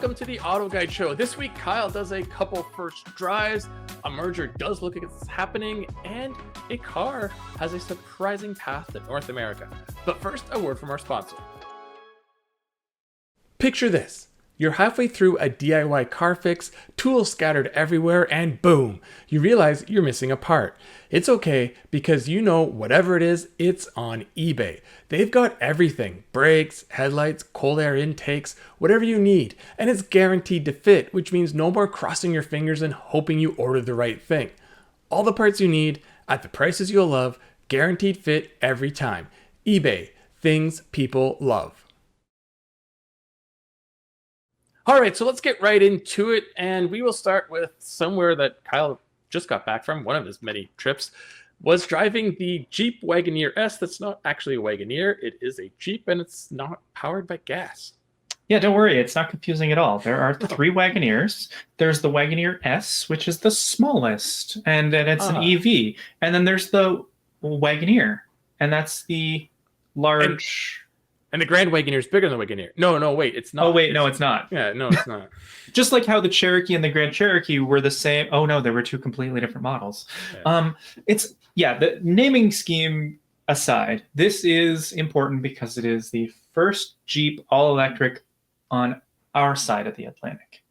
welcome to the Auto Guide Show. This week, Kyle does a couple first drives, a merger does look like it's happening, and a car has a surprising path to North America. But first, a word from our sponsor. Picture this. You're halfway through a DIY car fix, tools scattered everywhere, and boom, you realize you're missing a part. It's okay, because you know whatever it is, it's on eBay. They've got everything: brakes, headlights, cold air intakes, whatever you need, and it's guaranteed to fit, which means no more crossing your fingers and hoping you ordered the right thing. All the parts you need, at the prices you'll love, guaranteed fit every time. eBay, things people love. All right, so let's get right into it, and we will start with somewhere that Kyle just got back from, one of his many trips, was driving the Jeep Wagoneer S. That's not actually a Wagoneer, it is a Jeep, and it's not powered by gas. Yeah, don't worry, it's not confusing at all. There are three Wagoneers. There's the Wagoneer S, which is the smallest, and then it's an EV. And then there's the Wagoneer, and that's the large... And the Grand Wagoneer is bigger than the Wagoneer. No, wait, it's not. Oh, wait, no, it's not. Yeah, no, it's not. Just like how the Cherokee and the Grand Cherokee were the same. Oh, no, they were two completely different models. Yeah. The naming scheme aside, this is important because it is the first Jeep all-electric on our side of the Atlantic.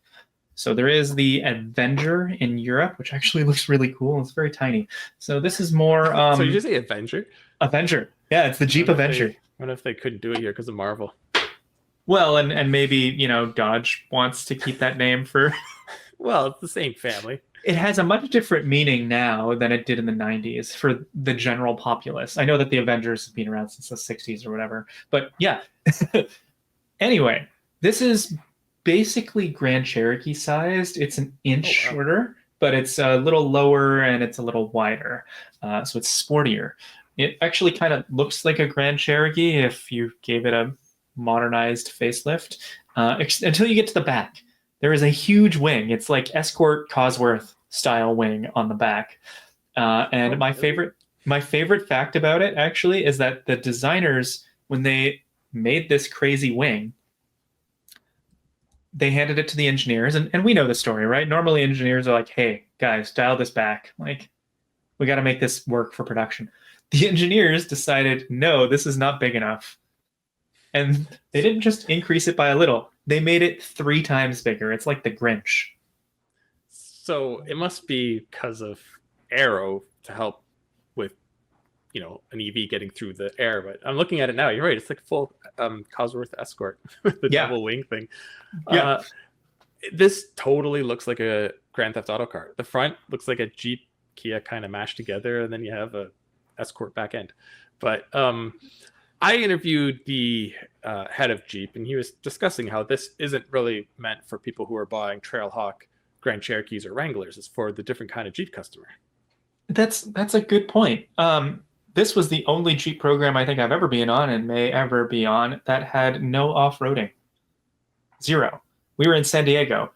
So there is the Avenger in Europe, which actually looks really cool. It's very tiny. So this is more... So you just say Avenger? Avenger. Yeah, it's the Jeep Avenger. What if they couldn't do it here because of Marvel? Well, and maybe, Dodge wants to keep that name for... Well, it's the same family. It has a much different meaning now than it did in the 90s for the general populace. I know that the Avengers have been around since the 60s or whatever. But yeah. Anyway, this is basically Grand Cherokee sized. It's an inch shorter, but it's a little lower and it's a little wider. So it's sportier. It actually kind of looks like a Grand Cherokee if you gave it a modernized facelift, until you get to the back. There is a huge wing. It's like Escort Cosworth style wing on the back. And my favorite fact about it actually is that the designers, when they made this crazy wing, they handed it to the engineers, and we know the story, right? Normally engineers are like, hey, guys, dial this back. Like, we got to make this work for production. The engineers decided, no, this is not big enough. And they didn't just increase it by a little. They made it 3 times bigger. It's like the Grinch. So it must be because of aero to help with, an EV getting through the air. But I'm looking at it now. You're right. It's like full Cosworth Escort with the double wing thing. Yeah. This totally looks like a Grand Theft Auto car. The front looks like a Jeep Kia kind of mashed together, and then you have a Escort back end. But I interviewed the head of Jeep, and he was discussing how this isn't really meant for people who are buying Trailhawk, Grand Cherokees, or Wranglers. It's for the different kind of Jeep customer. That's a good point. This was the only Jeep program I think I've ever been on and may ever be on that had no off-roading. 0. We were in San Diego,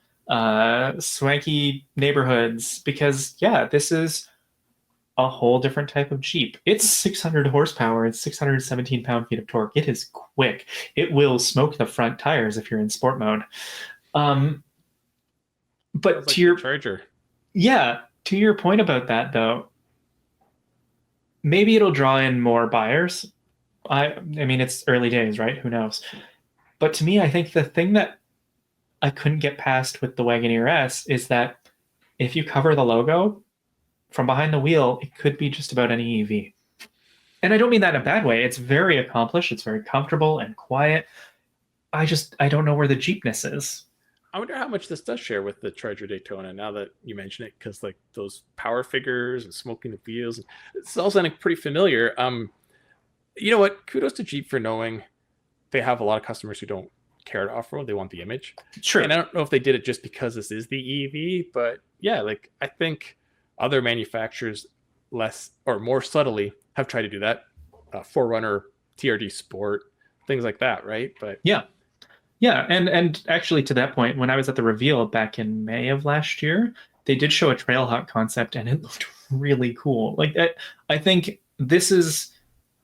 swanky neighborhoods, because this is a whole different type of Jeep. It's 600 horsepower and 617 pound-feet of torque. It is quick. It will smoke the front tires if you're in sport mode. But to your Charger. Yeah, to your point about that though, maybe it'll draw in more buyers. I mean, it's early days, right? Who knows? But to me, I think the thing that I couldn't get past with the Wagoneer S is that if you cover the logo from behind the wheel, it could be just about any EV. And I don't mean that in a bad way. It's very accomplished. It's very comfortable and quiet. I don't know where the Jeepness is. I wonder how much this does share with the Charger Daytona now that you mention it, because like those power figures and smoking the wheels, it's all sounding pretty familiar. You know what? Kudos to Jeep for knowing they have a lot of customers who don't care to off-road. They want the image. Sure. And I don't know if they did it just because this is the EV, but yeah, like I think other manufacturers less or more subtly have tried to do that. 4Runner, TRD Sport, things like that, right? But yeah, and actually to that point, when I was at the reveal back in May of last year, they did show a Trailhawk concept, and it looked really cool. Like I think this is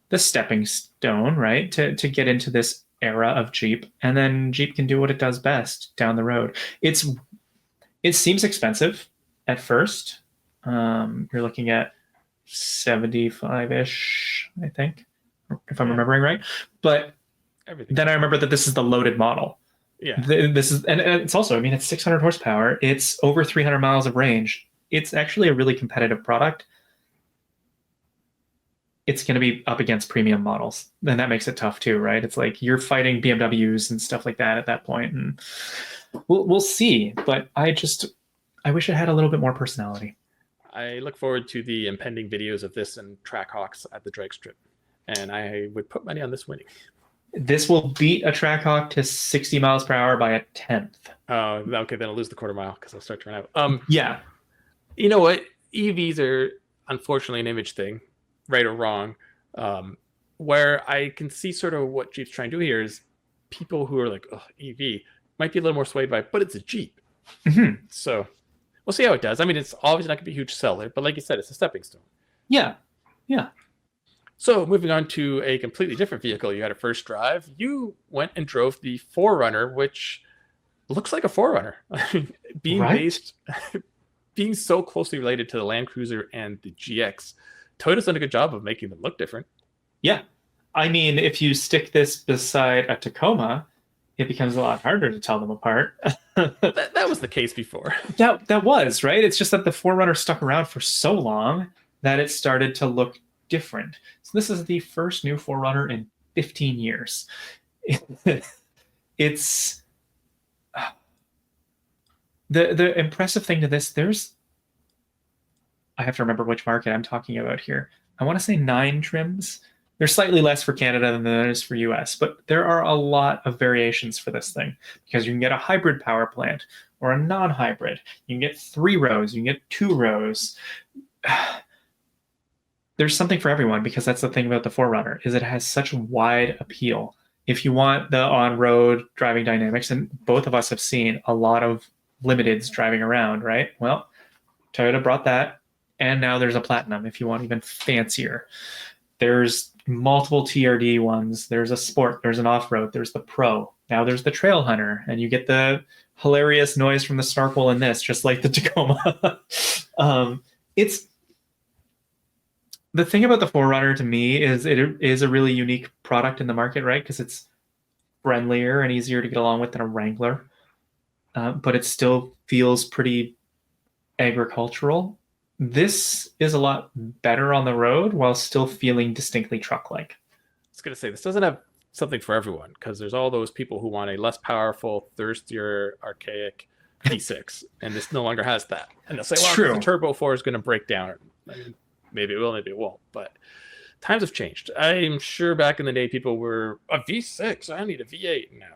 the stepping stone, right, to get into this era of Jeep, and then Jeep can do what it does best down the road. It seems expensive at first. You're looking at 75-ish, I think, if I'm remembering right. But Everything. then I remember that this is the loaded model. Yeah. This is, and it's also, I mean, it's 600 horsepower. It's over 300 miles of range. It's actually a really competitive product. It's going to be up against premium models, and that makes it tough too, right? It's like you're fighting BMWs and stuff like that at that point, and we'll see. But I wish it had a little bit more personality. I look forward to the impending videos of this and Trackhawks at the drag strip, and I would put money on this winning. This will beat a Trackhawk to 60 miles per hour by a tenth. Oh, okay, then I'll lose the quarter mile because I'll start to run out. Yeah. You know what? EVs are unfortunately an image thing, right or wrong. Where I can see sort of what Jeep's trying to do here is people who are like, oh, EV might be a little more swayed by it, but it's a Jeep. Mm-hmm. So we'll see how it does. I mean, it's obviously not going to be a huge seller, but like you said, it's a stepping stone. Yeah. Yeah. So moving on to a completely different vehicle you had a first drive. You went and drove the 4Runner, which looks like a 4Runner. Being Right? based, being so closely related to the Land Cruiser and the GX, Toyota's done a good job of making them look different. Yeah. I mean, if you stick this beside a Tacoma, it becomes a lot harder to tell them apart. That was the case before. That was, right? It's just that the 4Runner stuck around for so long that it started to look different. So this is the first new 4Runner in 15 years. It's the impressive thing to this, I have to remember which market I'm talking about here. I want to say 9 trims. There's slightly less for Canada than there is for US, but there are a lot of variations for this thing because you can get a hybrid power plant or a non-hybrid. You can get 3 rows, you can get 2 rows. There's something for everyone because that's the thing about the 4Runner is it has such wide appeal. If you want the on-road driving dynamics, and both of us have seen a lot of limiteds driving around, right? Well, Toyota brought that, and now there's a Platinum if you want even fancier. There's multiple TRD ones. There's a Sport, there's an off-road, there's the Pro. Now there's the Trail Hunter, and you get the hilarious noise from the Snorkel in this, just like the Tacoma. It's the thing about the 4Runner to me is it is a really unique product in the market, right? Because it's friendlier and easier to get along with than a Wrangler, but it still feels pretty agricultural. This is a lot better on the road while still feeling distinctly truck-like. I was going to say, this doesn't have something for everyone because there's all those people who want a less powerful, thirstier, archaic V6, and this no longer has that. And they'll say, well, the Turbo 4 is going to break down. I mean, maybe it will, maybe it won't, but times have changed. I'm sure back in the day, people were, a V6, I need a V8 now.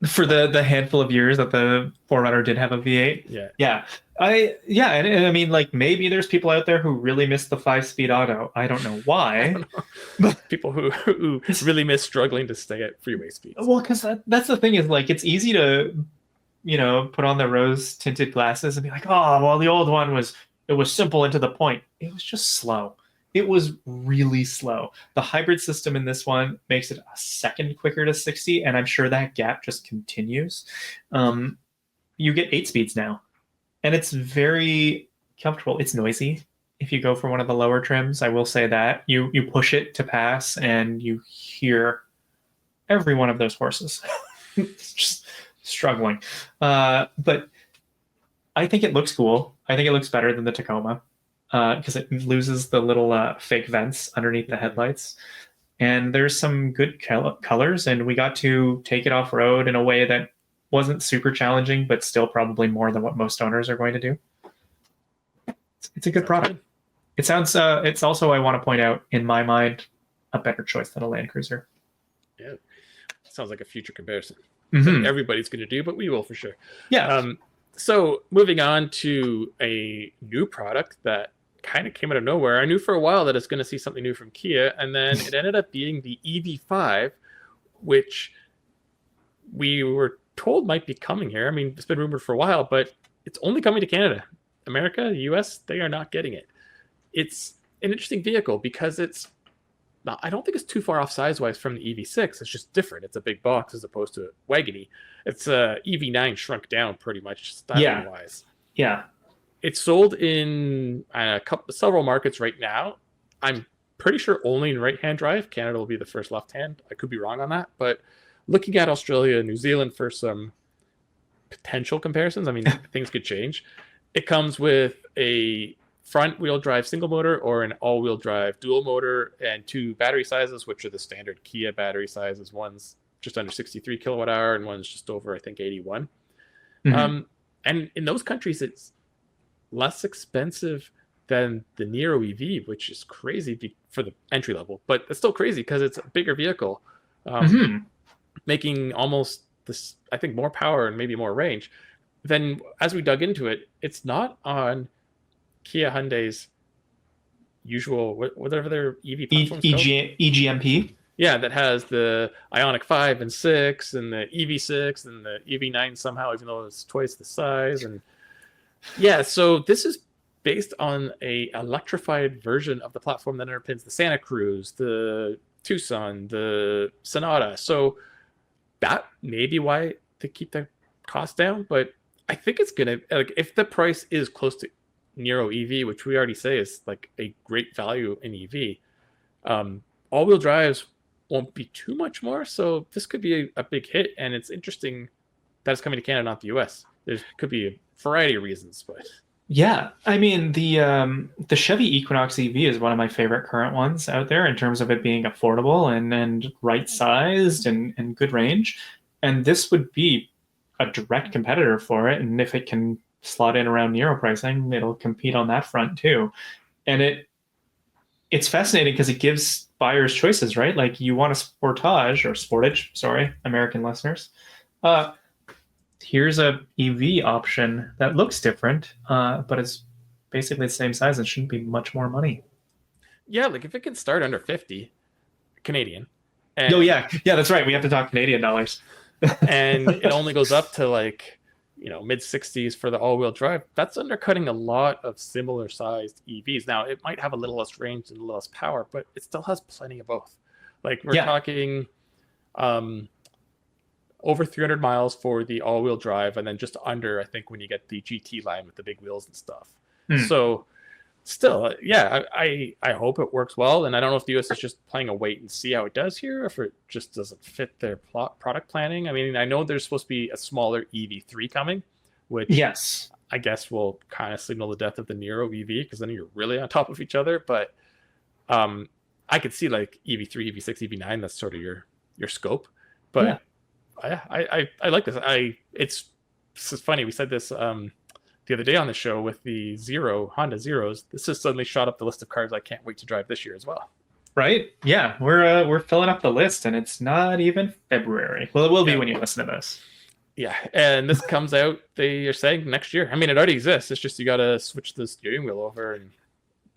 For the handful of years that the 4Runner did have a V8. Yeah. And I mean, like, maybe there's people out there who really miss the 5-speed auto. I don't know why. I don't know. People who really miss struggling to stay at freeway speeds. Well, because that's the thing is, like, it's easy to, put on the rose-tinted glasses and be like, oh, well, the old one was simple and to the point. It was just slow. It was really slow. The hybrid system in this one makes it a second quicker to 60, and I'm sure that gap just continues. You get 8 speeds now, and it's very comfortable. It's noisy if you go for one of the lower trims. I will say that. You push it to pass, and you hear every one of those horses. It's just struggling. But I think it looks cool. I think it looks better than the Tacoma. Because it loses the little fake vents underneath the headlights. And there's some good colors, and we got to take it off-road in a way that wasn't super challenging, but still probably more than what most owners are going to do. It's a good product. It sounds, it's also, I want to point out, in my mind, a better choice than a Land Cruiser. Yeah, sounds like a future comparison. Mm-hmm. Everybody's going to do, but we will for sure. Yeah. So moving on to a new product that kind of came out of nowhere. I knew for a while that it's going to see something new from Kia, and then it ended up being the EV5, which we were told might be coming here. I mean, it's been rumored for a while, but it's only coming to Canada. America, the US, they are not getting it. It's an interesting vehicle because it's I don't think it's too far off size-wise from the EV6. It's just different. It's a big box as opposed to a Wagoneer. It's a EV9 shrunk down pretty much styling-wise. Yeah. It's sold in several markets right now. I'm pretty sure only in right-hand drive. Canada will be the first left-hand. I could be wrong on that, but looking at Australia and New Zealand for some potential comparisons, I mean, things could change. It comes with a front-wheel drive single motor or an all-wheel drive dual motor and 2 battery sizes, which are the standard Kia battery sizes. One's just under 63 kilowatt hour and one's just over, I think, 81. And in those countries, it's less expensive than the Niro EV, which is crazy for the entry level, but it's still crazy because it's a bigger vehicle, making almost this, I think, more power and maybe more range. Then as we dug into it, it's not on Kia Hyundai's usual, whatever their EV platform's called. EGMP. Yeah, that has the Ioniq 5 and 6 and the EV6 and the EV9 somehow, even though it's twice the size. And yeah, so this is based on a electrified version of the platform that underpins the Santa Cruz, the Tucson, the Sonata. So that may be why they keep the cost down, but I think it's gonna, like, if the price is close to Niro EV, which we already say is like a great value in EV, all-wheel drives won't be too much more. So this could be a big hit, and it's interesting that it's coming to Canada, not the US. There could be a variety of reasons, but yeah, I mean the Chevy Equinox EV is one of my favorite current ones out there in terms of it being affordable and right sized and good range, and this would be a direct competitor for it. And if it can slot in around Niro pricing, it'll compete on that front too. And it's fascinating because it gives buyers choices, right? Like, you want a Sportage or Sportage, sorry, American listeners. Here's a EV option that looks different, but it's basically the same size and shouldn't be much more money. yeah, like if it can start under 50 Canadian, and, Oh yeah, that's right. We have to talk Canadian dollars. and it only goes up to like, mid 60s for the all-wheel drive, that's undercutting a lot of similar sized EVs. Now it might have a little less range and a little less power, but it still has plenty of both. Like, we're talking over 300 miles for the all-wheel drive, and then just under, I think, when you get the GT line with the big wheels and stuff. So still, yeah, I hope it works well. And I don't know if the US is just playing a wait and see how it does here, or if it just doesn't fit their product planning. I mean, I know there's supposed to be a smaller EV3 coming, which yes, I guess will kind of signal the death of the Niro EV, because then you're really on top of each other. But I could see like EV3, EV6, EV9, that's sort of your scope. But I like this. It's funny, we said this the other day on the show with the Honda Zeros. This has suddenly shot up the list of cars I can't wait to drive this year as well. Right? Yeah, we're filling up the list, and it's not even February. Well, it will be when you listen to this. Yeah, and this comes out, they are saying, next year. I mean, it already exists. It's just you got to switch the steering wheel over and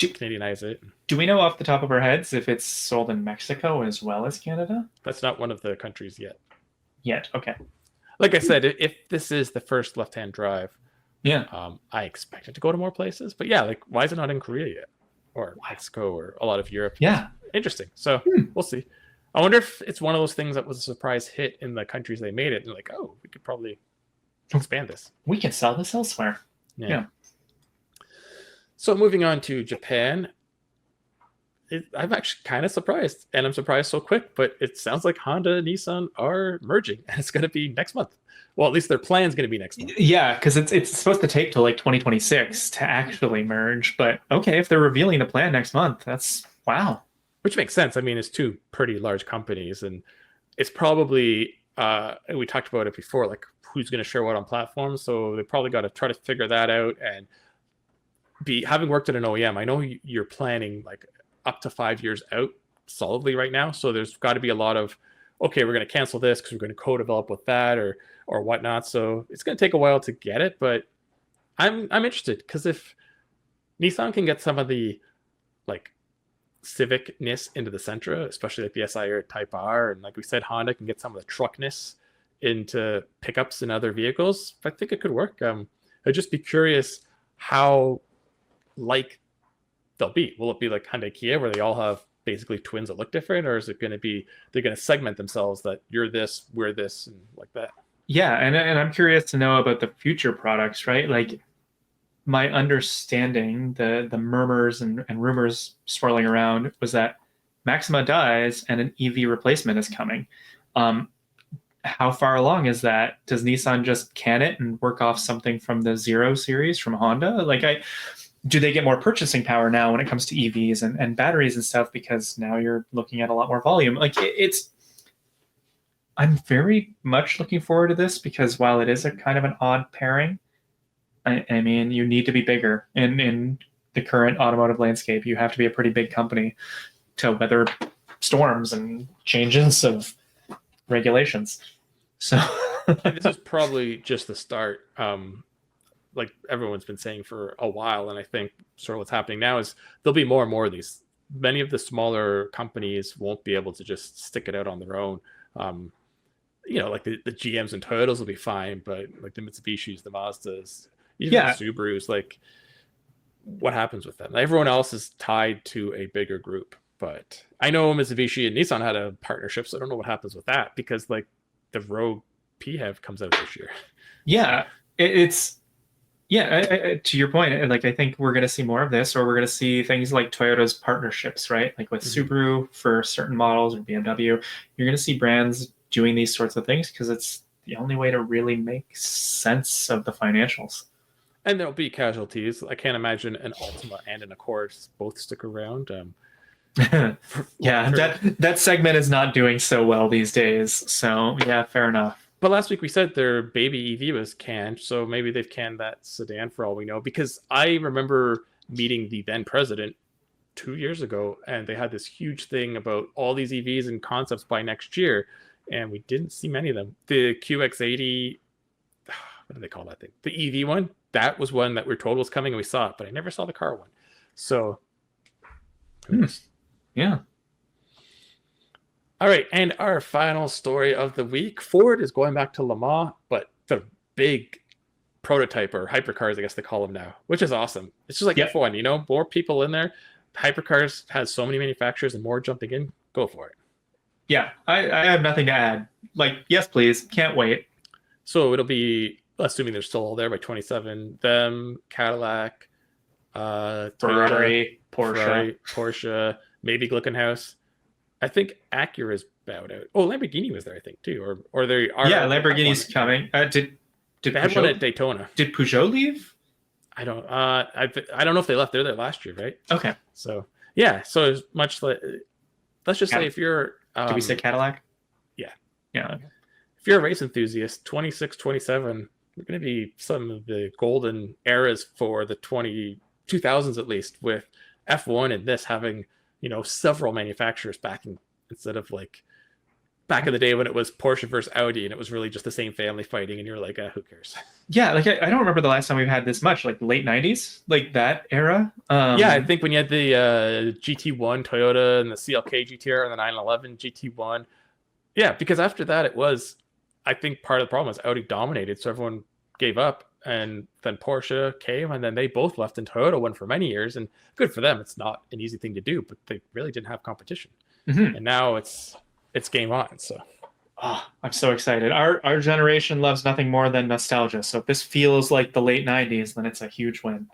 Canadianize it. Do we know off the top of our heads if it's sold in Mexico as well as Canada? That's not one of the countries yet. Okay. Like I said, if this is the first left-hand drive, yeah, I expect it to go to more places. But yeah, like, why is it not in Korea yet, or Mexico, or a lot of Europe? Yeah, interesting. So we'll see. I wonder if it's one of those things that was a surprise hit in the countries they made it, and like, oh, we could probably expand this. We can sell this elsewhere. Yeah. So moving on to Japan, I'm actually kind of surprised, and I'm surprised so quick, but it sounds like Honda and Nissan are merging, and it's going to be next month. Well, at least their plan's going to be next month. Yeah, because it's supposed to take till like 2026 to actually merge. But okay, if they're revealing the plan next month, that's wow. Which makes sense. I mean, it's two pretty large companies, and it's probably, we talked about it before, like who's going to share what on platforms. So they probably got to try to figure that out. And having worked at an OEM, I know you're planning like up to 5 years out solidly right now. So there's got to be a lot of, okay, we're going to cancel this because we're going to co-develop with that or whatnot. So it's going to take a while to get it, but I'm interested, because if Nissan can get some of the like civicness into the Sentra, especially like the SI or Type R, and like we said, Honda can get some of the truckness into pickups and other vehicles, I think it could work. I'd just be curious how like they'll be. Will it be like Hyundai Kia, where they all have basically twins that look different, or is it going to be they're going to segment themselves that you're this, we're this, and like that? Yeah, and I'm curious to know about the future products, right? Like my understanding, the murmurs and rumors swirling around was that Maxima dies and an EV replacement is coming. Um, how far along is that? Does Nissan just can it and work off something from the Zero series from Honda? Like, do they get more purchasing power now when it comes to EVs and batteries and stuff? Because now you're looking at a lot more volume. Like, I'm very much looking forward to this because while it is a kind of an odd pairing, I mean, you need to be bigger in the current automotive landscape. You have to be a pretty big company to weather storms and changes of regulations. So This is probably just the start. Like everyone's been saying for a while, and I think sort of what's happening now is there'll be more and more of these. Many of the smaller companies won't be able to just stick it out on their own. Like the GMs and Toyotas will be fine, but like the Mitsubishis, the Mazdas, even yeah, the Subarus, like what happens with them? Everyone else is tied to a bigger group. But I know Mitsubishi and Nissan had a partnership, so I don't know what happens with that because like the Rogue PHEV comes out this year. yeah, it's yeah. To your point, like I think we're going to see more of this, or we're going to see things like Toyota's partnerships, right? Like with Subaru for certain models or BMW, you're going to see brands doing these sorts of things because it's the only way to really make sense of the financials. And there'll be casualties. I can't imagine an Altima and an Accord both stick around. Yeah, that segment is not doing so well these days. So yeah, fair enough. But last week we said their baby EV was canned, so maybe they've canned that sedan for all we know. Because I remember meeting the then president 2 years ago, and they had this huge thing about all these EVs and concepts by next year, and we didn't see many of them. The QX80, what do they call that thing? The EV one, that was one that we were told was coming, and we saw it, but I never saw the car one. So, yeah. All right, and our final story of the week. Ford is going back to Le Mans, but the big prototype or hypercars, I guess they call them now, which is awesome. It's just like F1, more people in there. Hypercars has so many manufacturers and more jumping in. Go for it. Yeah, I have nothing to add. Like, yes, please. Can't wait. So it'll be, assuming they're still all there by 27, them, Cadillac, Ferrari, Toyota, Porsche, maybe Glickenhaus. I think Acura's bowed out. Oh, Lamborghini was there, I think, too. Or they are. Yeah, Lamborghini's coming. Did they had one at Daytona? Did Peugeot leave? I don't. I don't know if they left. They're there last year, right? Okay. So yeah. So as much like, let's just say if you're. Did we say Cadillac? Yeah. Yeah. Okay. If you're a race enthusiast, 26, 27, you're going to be some of the golden eras for the 2000s at least, with F1 and this having several manufacturers backing instead of like back in the day when it was Porsche versus Audi and it was really just the same family fighting and you're like, who cares? Yeah, like I don't remember the last time we've had this much, like late 90s, like that era. Yeah, I think when you had the GT1 Toyota and the CLK GTR and the 911 GT1. Yeah, because after that it was, I think part of the problem was Audi dominated, so everyone gave up. And then Porsche came, and then they both left, and Toyota won for many years. And good for them. It's not an easy thing to do, but they really didn't have competition. Mm-hmm. And now it's game on. So, I'm so excited. Our generation loves nothing more than nostalgia. So if this feels like the late 90s, then it's a huge win.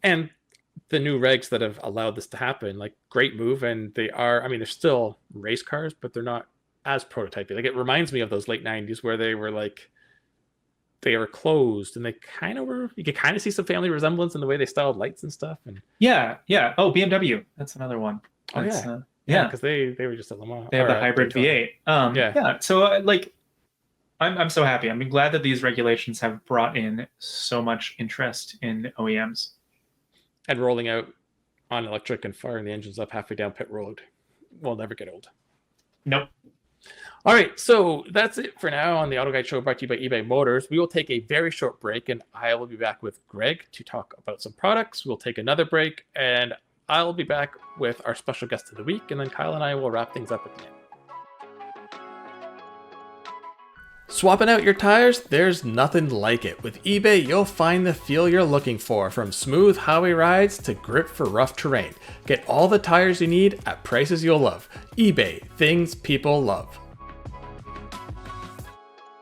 And the new regs that have allowed this to happen, like great move. And they are, I mean, they're still race cars, but they're not as prototypey. Like it reminds me of those late 90s where they were like, they were closed and they kind of were, you could kind of see some family resemblance in the way they styled lights and stuff. And yeah. Oh, BMW. That's another one. That's, yeah. Because they were just at Le Mans. They have the hybrid V8. Yeah. So I'm so happy. I'm glad that these regulations have brought in so much interest in OEMs. And rolling out on electric and firing the engines up halfway down pit road will never get old. Nope. All right, so that's it for now on the Auto Guide Show brought to you by eBay Motors. We will take a very short break, and I will be back with Greg to talk about some products. We'll take another break, and I'll be back with our special guest of the week, and then Kyle and I will wrap things up at the end. Swapping out your tires? There's nothing like it. With eBay, you'll find the feel you're looking for, from smooth highway rides to grip for rough terrain. Get all the tires you need at prices you'll love. eBay, things people love.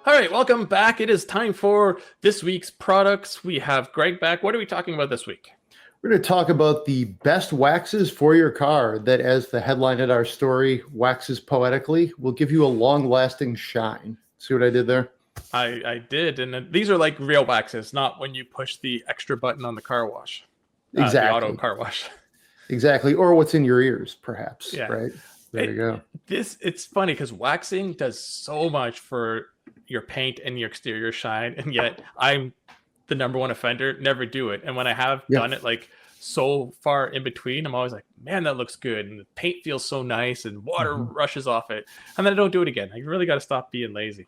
All right, welcome back. It is time for this week's products. We have Greg back. What are we talking about this week? We're going to talk about the best waxes for your car that, as the headline at our story, waxes poetically, will give you a long-lasting shine. See what I did there? I did, and these are like real waxes, not when you push the extra button on the car wash. Exactly. The auto car wash. Exactly, or what's in your ears, perhaps. Yeah. Right? There you go. It's funny because waxing does so much for your paint and your exterior shine, and yet I'm the number one offender, never do it. And when I have done it like so far in between, I'm always like, man, that looks good. And the paint feels so nice and water rushes off it. And then I don't do it again. I really got to stop being lazy.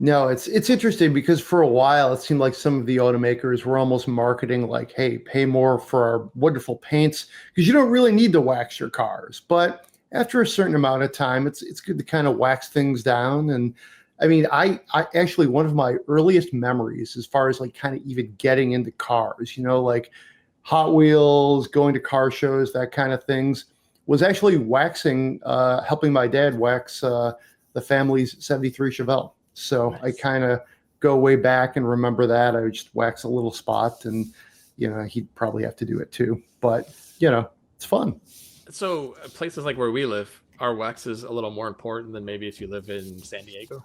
No, it's interesting because for a while it seemed like some of the automakers were almost marketing like, hey, pay more for our wonderful paints because you don't really need to wax your cars. But after a certain amount of time, it's good to kind of wax things down. And I mean, I actually, one of my earliest memories as far as like kind of even getting into cars, like Hot Wheels, going to car shows, that kind of things, was actually waxing, helping my dad wax the family's 73 Chevelle. So nice. I kind of go way back and remember that. I would just wax a little spot and, he'd probably have to do it too. But, it's fun. So places like where we live, our wax is a little more important than maybe if you live in San Diego.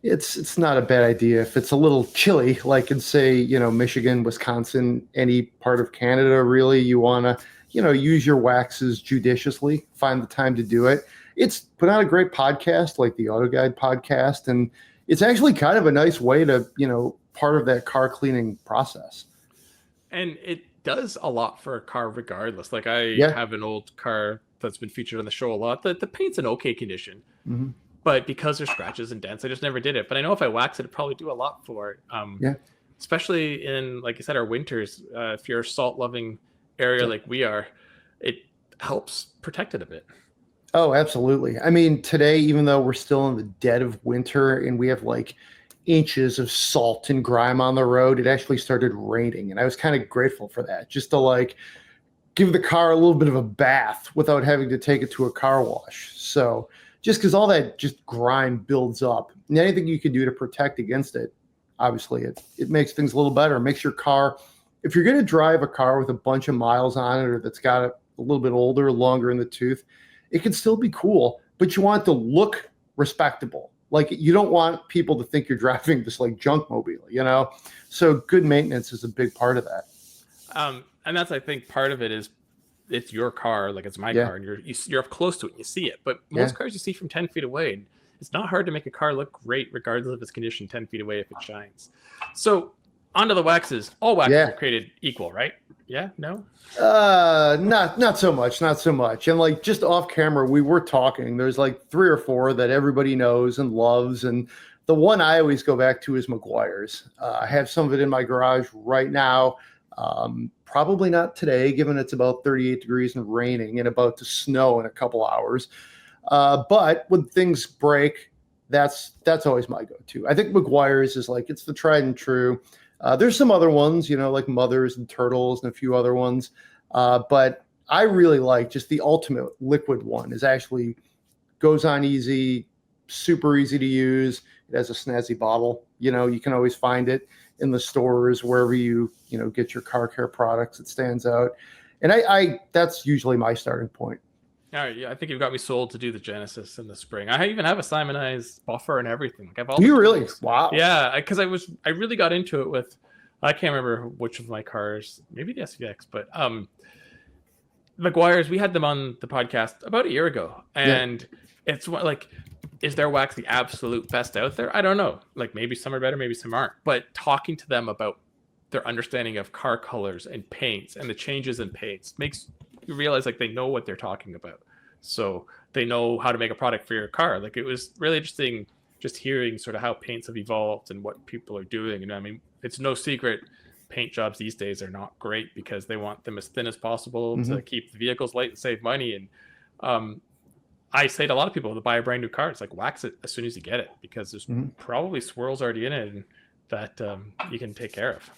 It's not a bad idea if it's a little chilly, like in say, Michigan, Wisconsin, any part of Canada, really, you want to, use your waxes judiciously, find the time to do it. It's put out a great podcast like the AutoGuide podcast, and it's actually kind of a nice way to, part of that car cleaning process. And it does a lot for a car regardless. Like I have an old car that's been featured on the show a lot. The paint's in okay condition. Mm-hmm. But because there's scratches and dents, I just never did it. But I know if I wax it, it'd probably do a lot for it. Especially in, like I said, our winters. If you're a salt-loving area like we are, it helps protect it a bit. Oh, absolutely. I mean, today, even though we're still in the dead of winter and we have like inches of salt and grime on the road, it actually started raining. And I was kind of grateful for that, just to like give the car a little bit of a bath without having to take it to a car wash. So just because all that just grime builds up, and anything you can do to protect against it, obviously it makes things a little better. It makes your car, if you're going to drive a car with a bunch of miles on it or that's got a little bit older, longer in the tooth, it can still be cool, but you want it to look respectable. Like you don't want people to think you're driving this like junk mobile, So good maintenance is a big part of that. And that's, I think, part of it is it's your car, like it's my car, and you're up close to it and you see it. But most cars you see from 10 feet away. And it's not hard to make a car look great, regardless of its condition 10 feet away if it shines. So onto the waxes. All waxes are created equal, right? Yeah? No? Not so much. Not so much. And like just off camera, we were talking. There's like 3 or 4 that everybody knows and loves. And the one I always go back to is Meguiar's. I have some of it in my garage right now. Probably not today, given it's about 38 degrees and raining and about to snow in a couple hours. But when things break, that's always my go-to. I think Meguiar's is like, it's the tried and true. There's some other ones, like Mothers and Turtles and a few other ones. But I really like just the ultimate liquid one. Is actually goes on easy, super easy to use. It has a snazzy bottle. You can always find it in the stores, wherever you get your car care products. It stands out. And I that's usually my starting point. All right, I think you've got me sold to do the Genesis in the spring. I even have a Simonized buffer and everything. Like, do you really? Wow. Yeah, because I really got into it with, I can't remember which of my cars, maybe the SVX, but Meguiar's, we had them on the podcast about a year ago, and it's like, is their wax the absolute best out there? I don't know. Like maybe some are better, maybe some aren't. But talking to them about their understanding of car colors and paints and the changes in paints makes you realize like they know what they're talking about. So they know how to make a product for your car. Like it was really interesting just hearing sort of how paints have evolved and what people are doing. I mean, it's no secret paint jobs these days are not great because they want them as thin as possible to keep the vehicles light and save money. And I say to a lot of people to buy a brand new car, it's like wax it as soon as you get it, because there's probably swirls already in it and that you can take care of.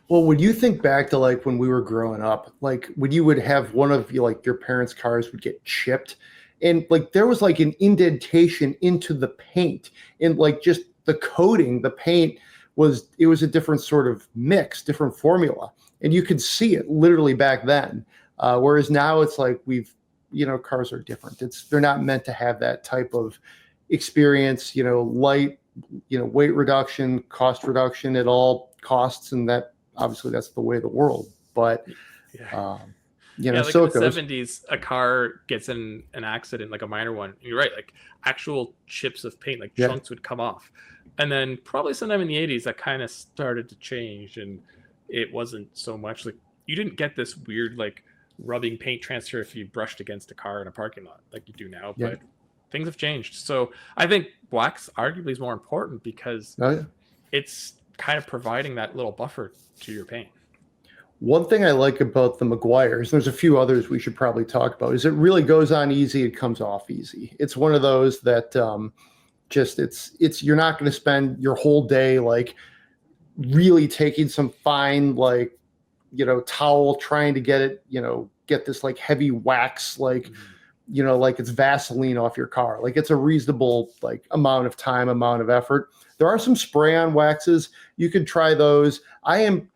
Well, when you think back to like when we were growing up, like when you would have one of your parents' cars would get chipped, and like there was like an indentation into the paint, and like just the coating, the paint it was a different sort of mix, different formula, and you could see it literally back then. Whereas now it's like cars are different. They're not meant to have that type of experience, light, weight reduction, cost reduction at all costs, and that obviously that's the way of the world. But like so in the 70s, a car gets in an accident, like a minor one. You're right, like actual chips of paint, like chunks would come off. And then probably sometime in the 80s, that kind of started to change, and it wasn't so much like you didn't get this weird like rubbing paint transfer if you brushed against a car in a parking lot like you do now. But things have changed. So I think wax arguably is more important because it's kind of providing that little buffer to your paint. One thing I like about the Maguires, there's a few others we should probably talk about, is it really goes on easy, it comes off easy. It's one of those that it's you're not going to spend your whole day like really taking some fine like towel trying to get it, get this like heavy wax like like it's Vaseline off your car. Like it's a reasonable like amount of time, amount of effort. There are some spray-on waxes. You could try those. I am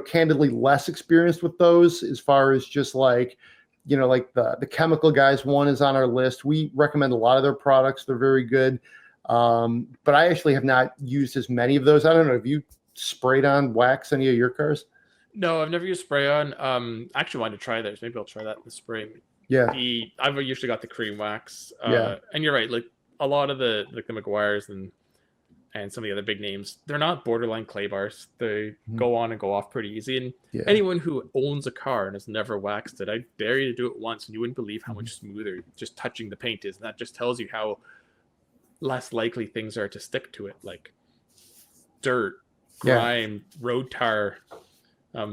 candidly less experienced with those as far as just like like the chemical guys one is on our list. We recommend a lot of their products. They're very good. But I actually have not used as many of those. I don't know. Have you sprayed on wax any of your cars? No, I've never used spray on. I actually wanted to try those. Maybe I'll try that in the spring. Yeah. I've usually got the cream wax. And you're right. Like a lot of the Maguires and some of the other big names, they're not borderline clay bars. They go on and go off pretty easy. And anyone who owns a car and has never waxed it, I dare you to do it once, and you wouldn't believe how much smoother just touching the paint is. And that just tells you how less likely things are to stick to it, like dirt, grime, road tar,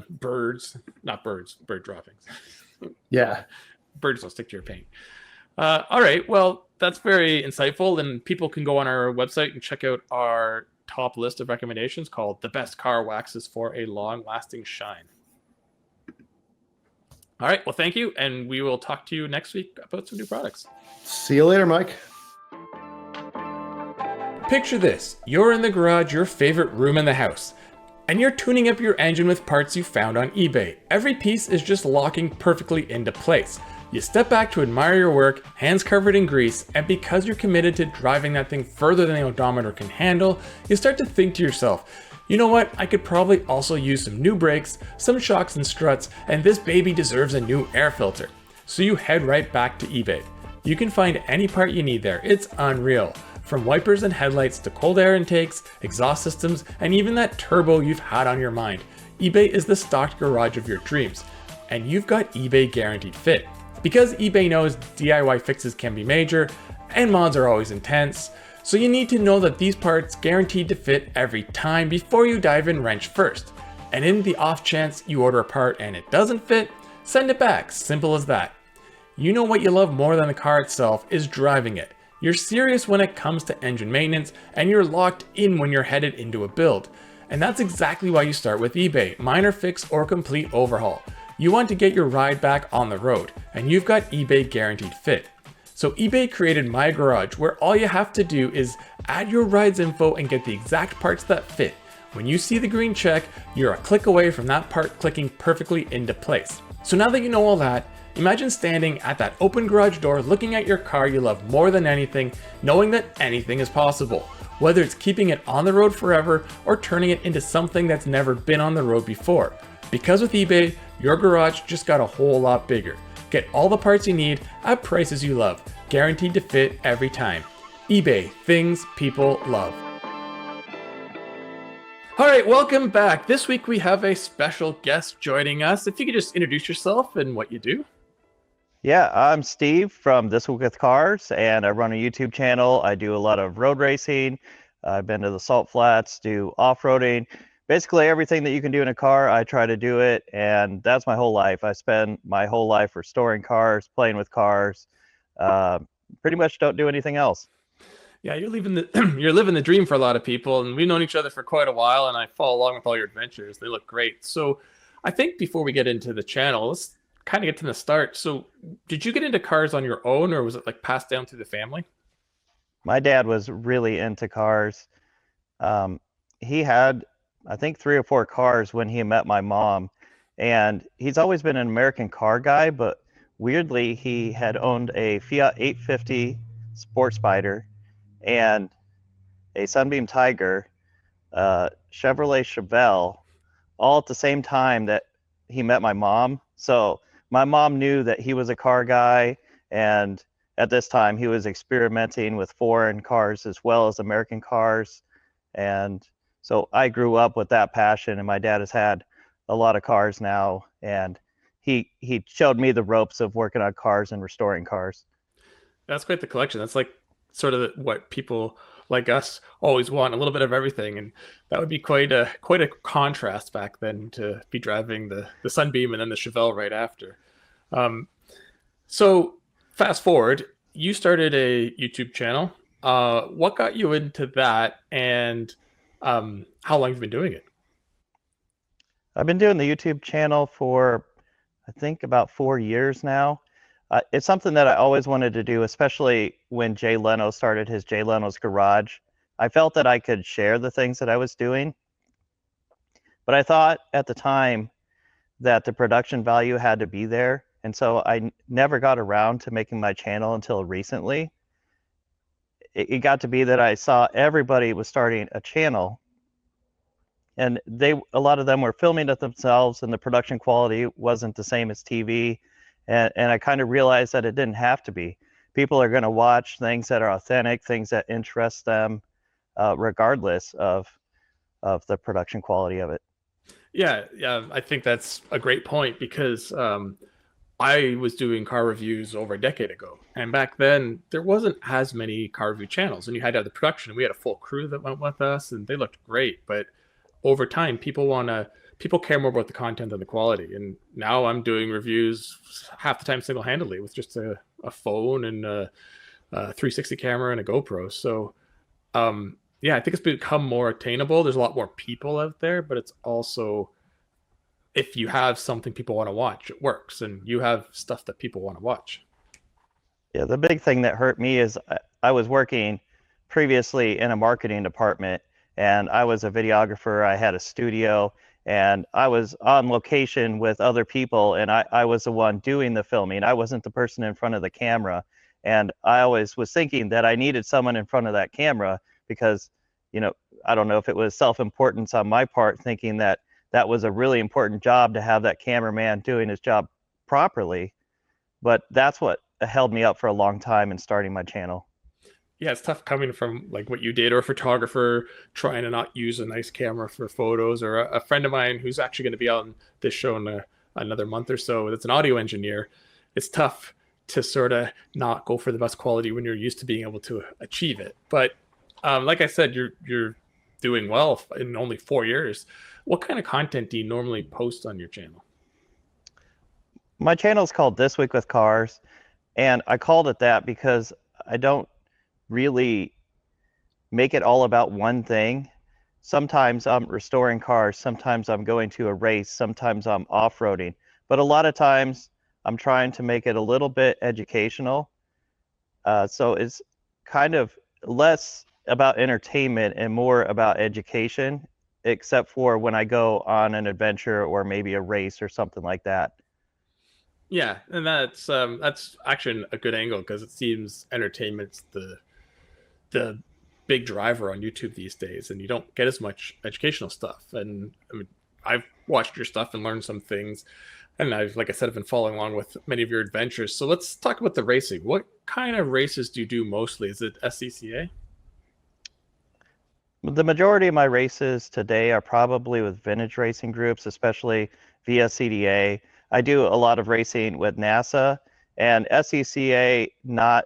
bird droppings. Birds don't stick to your paint. All right, well, that's very insightful, and people can go on our website and check out our top list of recommendations called The Best Car Waxes for a Long-Lasting Shine. All right, well, thank you, and we will talk to you next week about some new products. See you later, Mike. Picture this. You're in the garage, your favorite room in the house, and you're tuning up your engine with parts you found on eBay. Every piece is just locking perfectly into place. You step back to admire your work, hands covered in grease, and because you're committed to driving that thing further than the odometer can handle, you start to think to yourself, you know what, I could probably also use some new brakes, some shocks and struts, and this baby deserves a new air filter. So you head right back to eBay. You can find any part you need there, it's unreal. From wipers and headlights to cold air intakes, exhaust systems, and even that turbo you've had on your mind. eBay is the stocked garage of your dreams, and you've got eBay Guaranteed Fit. Because eBay knows DIY fixes can be major, and mods are always intense, so you need to know that these parts guaranteed to fit every time before you dive in wrench first. And in the off chance you order a part and it doesn't fit, send it back, simple as that. You know what you love more than the car itself is driving it. You're serious when it comes to engine maintenance, and you're locked in when you're headed into a build. And that's exactly why you start with eBay, minor fix or complete overhaul. You want to get your ride back on the road, and you've got eBay Guaranteed Fit. So eBay created My Garage, where all you have to do is add your ride's info and get the exact parts that fit. When you see the green check, you're a click away from that part clicking perfectly into place. So now that you know all that, imagine standing at that open garage door looking at your car you love more than anything, knowing that anything is possible. Whether it's keeping it on the road forever or turning it into something that's never been on the road before. Because with eBay, your garage just got a whole lot bigger. Get all the parts you need at prices you love, guaranteed to fit every time. eBay, things people love. All right, welcome back. This week we have a special guest joining us. If you could just introduce yourself and what you do. Yeah, I'm Steve from This Week with Cars, and I run a YouTube channel. I do a lot of road racing. I've been to the salt flats, do off-roading. Basically everything that you can do in a car, I try to do it, and that's my whole life. I spend my whole life restoring cars, playing with cars, pretty much don't do anything else. Yeah, you're living the you're living the dream for a lot of people, and we've known each other for quite a while, and I follow along with all your adventures. They look great. So, I think before we get into the channel, let's kind of get to the start. So, did you get into cars on your own, or was it like passed down through the family? My dad was really into cars. He had, I think, 3 or 4 cars when he met my mom, and he's always been an American car guy, but weirdly, he had owned a Fiat 850 Sport Spider and a Sunbeam Tiger, Chevrolet Chevelle, all at the same time that he met my mom. So my mom knew that he was a car guy, and at this time he was experimenting with foreign cars as well as American cars. And so I grew up with that passion, and my dad has had a lot of cars now, and he showed me the ropes of working on cars and restoring cars. That's quite the collection. That's like sort of what people like us always want, a little bit of everything, and that would be quite a contrast back then to be driving the Sunbeam and then the Chevelle right after. Um, so fast forward, you started a YouTube channel. What got you into that, and how long have you been doing it? I've been doing the YouTube channel for, I think, about 4 years now. It's something that I always wanted to do, especially when Jay Leno started his Jay Leno's Garage. I felt that I could share the things that I was doing, but I thought at the time that the production value had to be there, and so I never got around to making my channel until recently. It got to be that I saw everybody was starting a channel, and a lot of them were filming it themselves, and the production quality wasn't the same as TV. And I kind of realized that it didn't have to be. People are going to watch things that are authentic, things that interest them, regardless of the production quality of it. Yeah, I think that's a great point because I was doing car reviews over a decade ago, and back then there wasn't as many car review channels, and you had to have the production. We had a full crew that went with us, and they looked great. But over time, people care more about the content than the quality. And now I'm doing reviews half the time single-handedly with just a phone and a 360 camera and a GoPro. So yeah, I think it's become more attainable. There's a lot more people out there, but it's also, if you have something people want to watch, it works, and you have stuff that people want to watch. Yeah, the big thing that hurt me is I was working previously in a marketing department, and I was a videographer. I had a studio, and I was on location with other people, and I was the one doing the filming. I wasn't the person in front of the camera. And I always was thinking that I needed someone in front of that camera because, I don't know if it was self-importance on my part, thinking that that was a really important job to have that cameraman doing his job properly. But that's what held me up for a long time in starting my channel. Yeah, it's tough coming from like what you did, or a photographer trying to not use a nice camera for photos, or a friend of mine who's actually going to be on this show in another month or so. That's an audio engineer. It's tough to sort of not go for the best quality when you're used to being able to achieve it. But like I said, you're doing well in only 4 years. What kind of content do you normally post on your channel? My channel is called This Week with Cars, and I called it that because I don't really make it all about one thing. Sometimes I'm restoring cars, sometimes I'm going to a race, sometimes I'm off-roading, but a lot of times I'm trying to make it a little bit educational. So it's kind of less about entertainment and more about education, except for when I go on an adventure or maybe a race or something like that. Yeah, and that's actually a good angle because it seems entertainment's the big driver on YouTube these days, and you don't get as much educational stuff. And I mean, I've watched your stuff and learned some things, and like I said, I've been following along with many of your adventures. So let's talk about the racing. What kind of races do you do mostly? Is it SCCA? The majority of my races today are probably with vintage racing groups, especially via CDA. I do a lot of racing with NASA, and SCCA not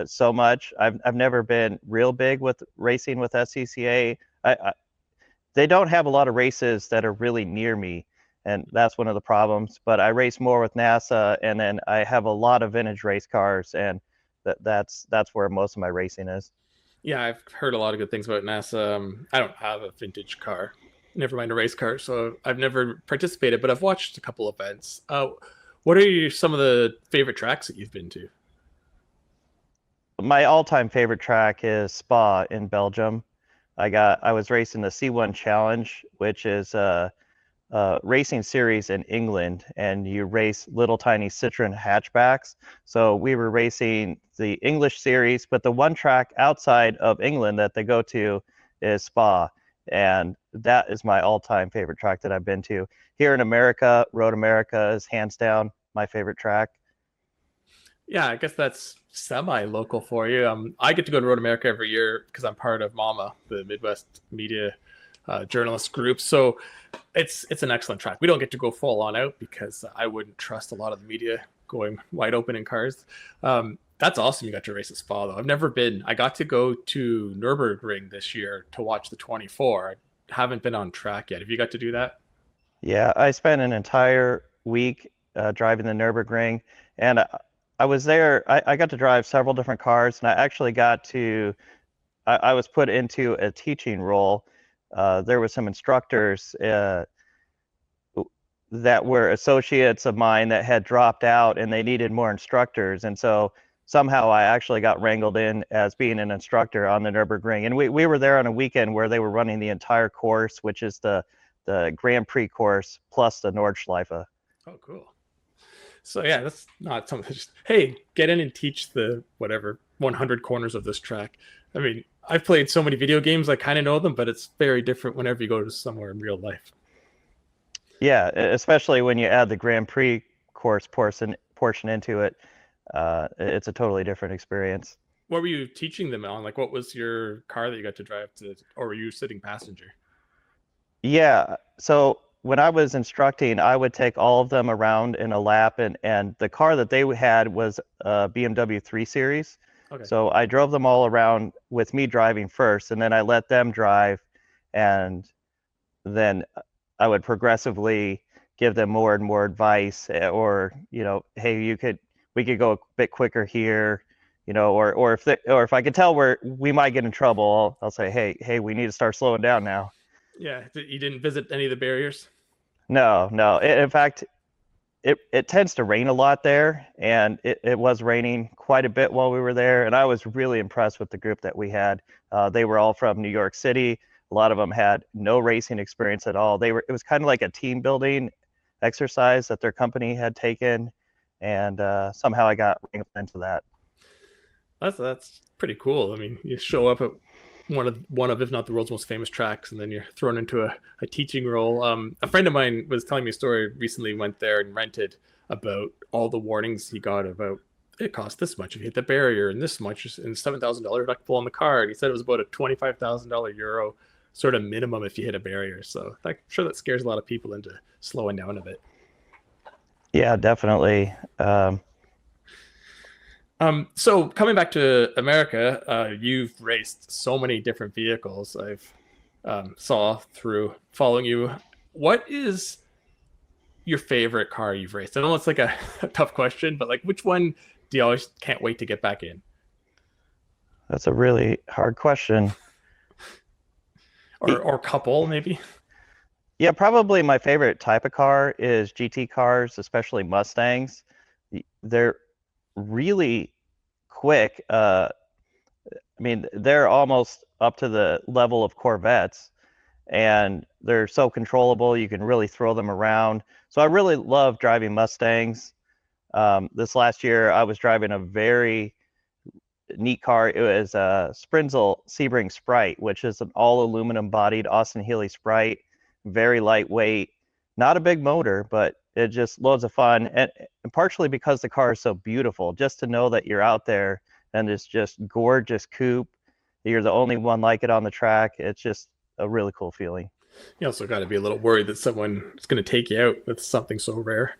so much. I've never been real big with racing with SCCA. They don't have a lot of races that are really near me, and that's one of the problems. But I race more with NASA, and then I have a lot of vintage race cars, and that's where most of my racing is. Yeah, I've heard a lot of good things about NAS. I don't have a vintage car, never mind a race car, so I've never participated, but I've watched a couple events. What are some of the favorite tracks that you've been to? My all-time favorite track is Spa in Belgium. I was racing the C1 Challenge, which is racing series in England, and you race little tiny Citroen hatchbacks. So we were racing the English series, but the one track outside of England that they go to is Spa, and that is my all-time favorite track that I've been to. Here in America, Road America is hands down my favorite track. Yeah, I guess that's semi-local for you. I get to go to Road America every year because I'm part of MAMA, the Midwest Media journalist group. So it's an excellent track. We don't get to go full on out because I wouldn't trust a lot of the media going wide open in cars. That's awesome. You got to race at Spa though. I've never been. I got to go to Nürburgring this year to watch the 24. I haven't been on track yet. Have you got to do that? Yeah, I spent an entire week driving the Nürburgring, and I was there. I got to drive several different cars, and I actually I was put into a teaching role. There were some instructors that were associates of mine that had dropped out, and they needed more instructors. And so somehow I actually got wrangled in as being an instructor on the Nürburgring. And we were there on a weekend where they were running the entire course, which is the Grand Prix course plus the Nordschleife. Oh, cool. So yeah, that's not something just, hey, get in and teach the whatever 100 corners of this track. I mean, I've played so many video games, I kind of know them, but it's very different whenever you go to somewhere in real life. Yeah, especially when you add the Grand Prix course portion into it. It's a totally different experience. What were you teaching them on? Like, what was your car that you got to drive to, or were you sitting passenger? Yeah, so when I was instructing, I would take all of them around in a lap, and the car that they had was a BMW 3 Series. Okay. So I drove them all around with me driving first, and then I let them drive, and then I would progressively give them more and more advice, or hey, we could go a bit quicker here, or if I could tell where we might get in trouble, I'll say, hey, we need to start slowing down now. Yeah, you didn't visit any of the barriers? No. In fact, it tends to rain a lot there, and it was raining quite a bit while we were there, and I was really impressed with the group that we had. They were all from New York City. A lot of them had no racing experience at all. It was kind of like a team building exercise that their company had taken, and somehow I got into that. That's pretty cool. I mean, you show up at one of if not the world's most famous tracks, and then you're thrown into a teaching role. A friend of mine was telling me a story recently. Went there and rented about all the warnings he got about it cost this much if you hit the barrier, and this much, and $7,000 deductible on the car. And he said it was about a €25,000 sort of minimum if you hit a barrier. So I'm sure that scares a lot of people into slowing down a bit. Yeah, definitely. So coming back to America, you've raced so many different vehicles. I've saw through following you. What is your favorite car you've raced? I know it's like a tough question, but like, which one do you always can't wait to get back in? That's a really hard question. Or couple, maybe? Yeah, probably my favorite type of car is GT cars, especially Mustangs. They're really quick. I mean, they're almost up to the level of Corvettes, and they're so controllable. You can really throw them around. So I really love driving Mustangs. This last year, I was driving a very neat car. It was a Sprinzel Sebring Sprite, which is an all aluminum bodied Austin Healey Sprite, very lightweight, not a big motor, but it just loads of fun. And partially because the car is so beautiful, just to know that you're out there and it's just gorgeous coupe, you're the only one like it on the track. It's just a really cool feeling. You also got to be a little worried that someone is going to take you out with something so rare.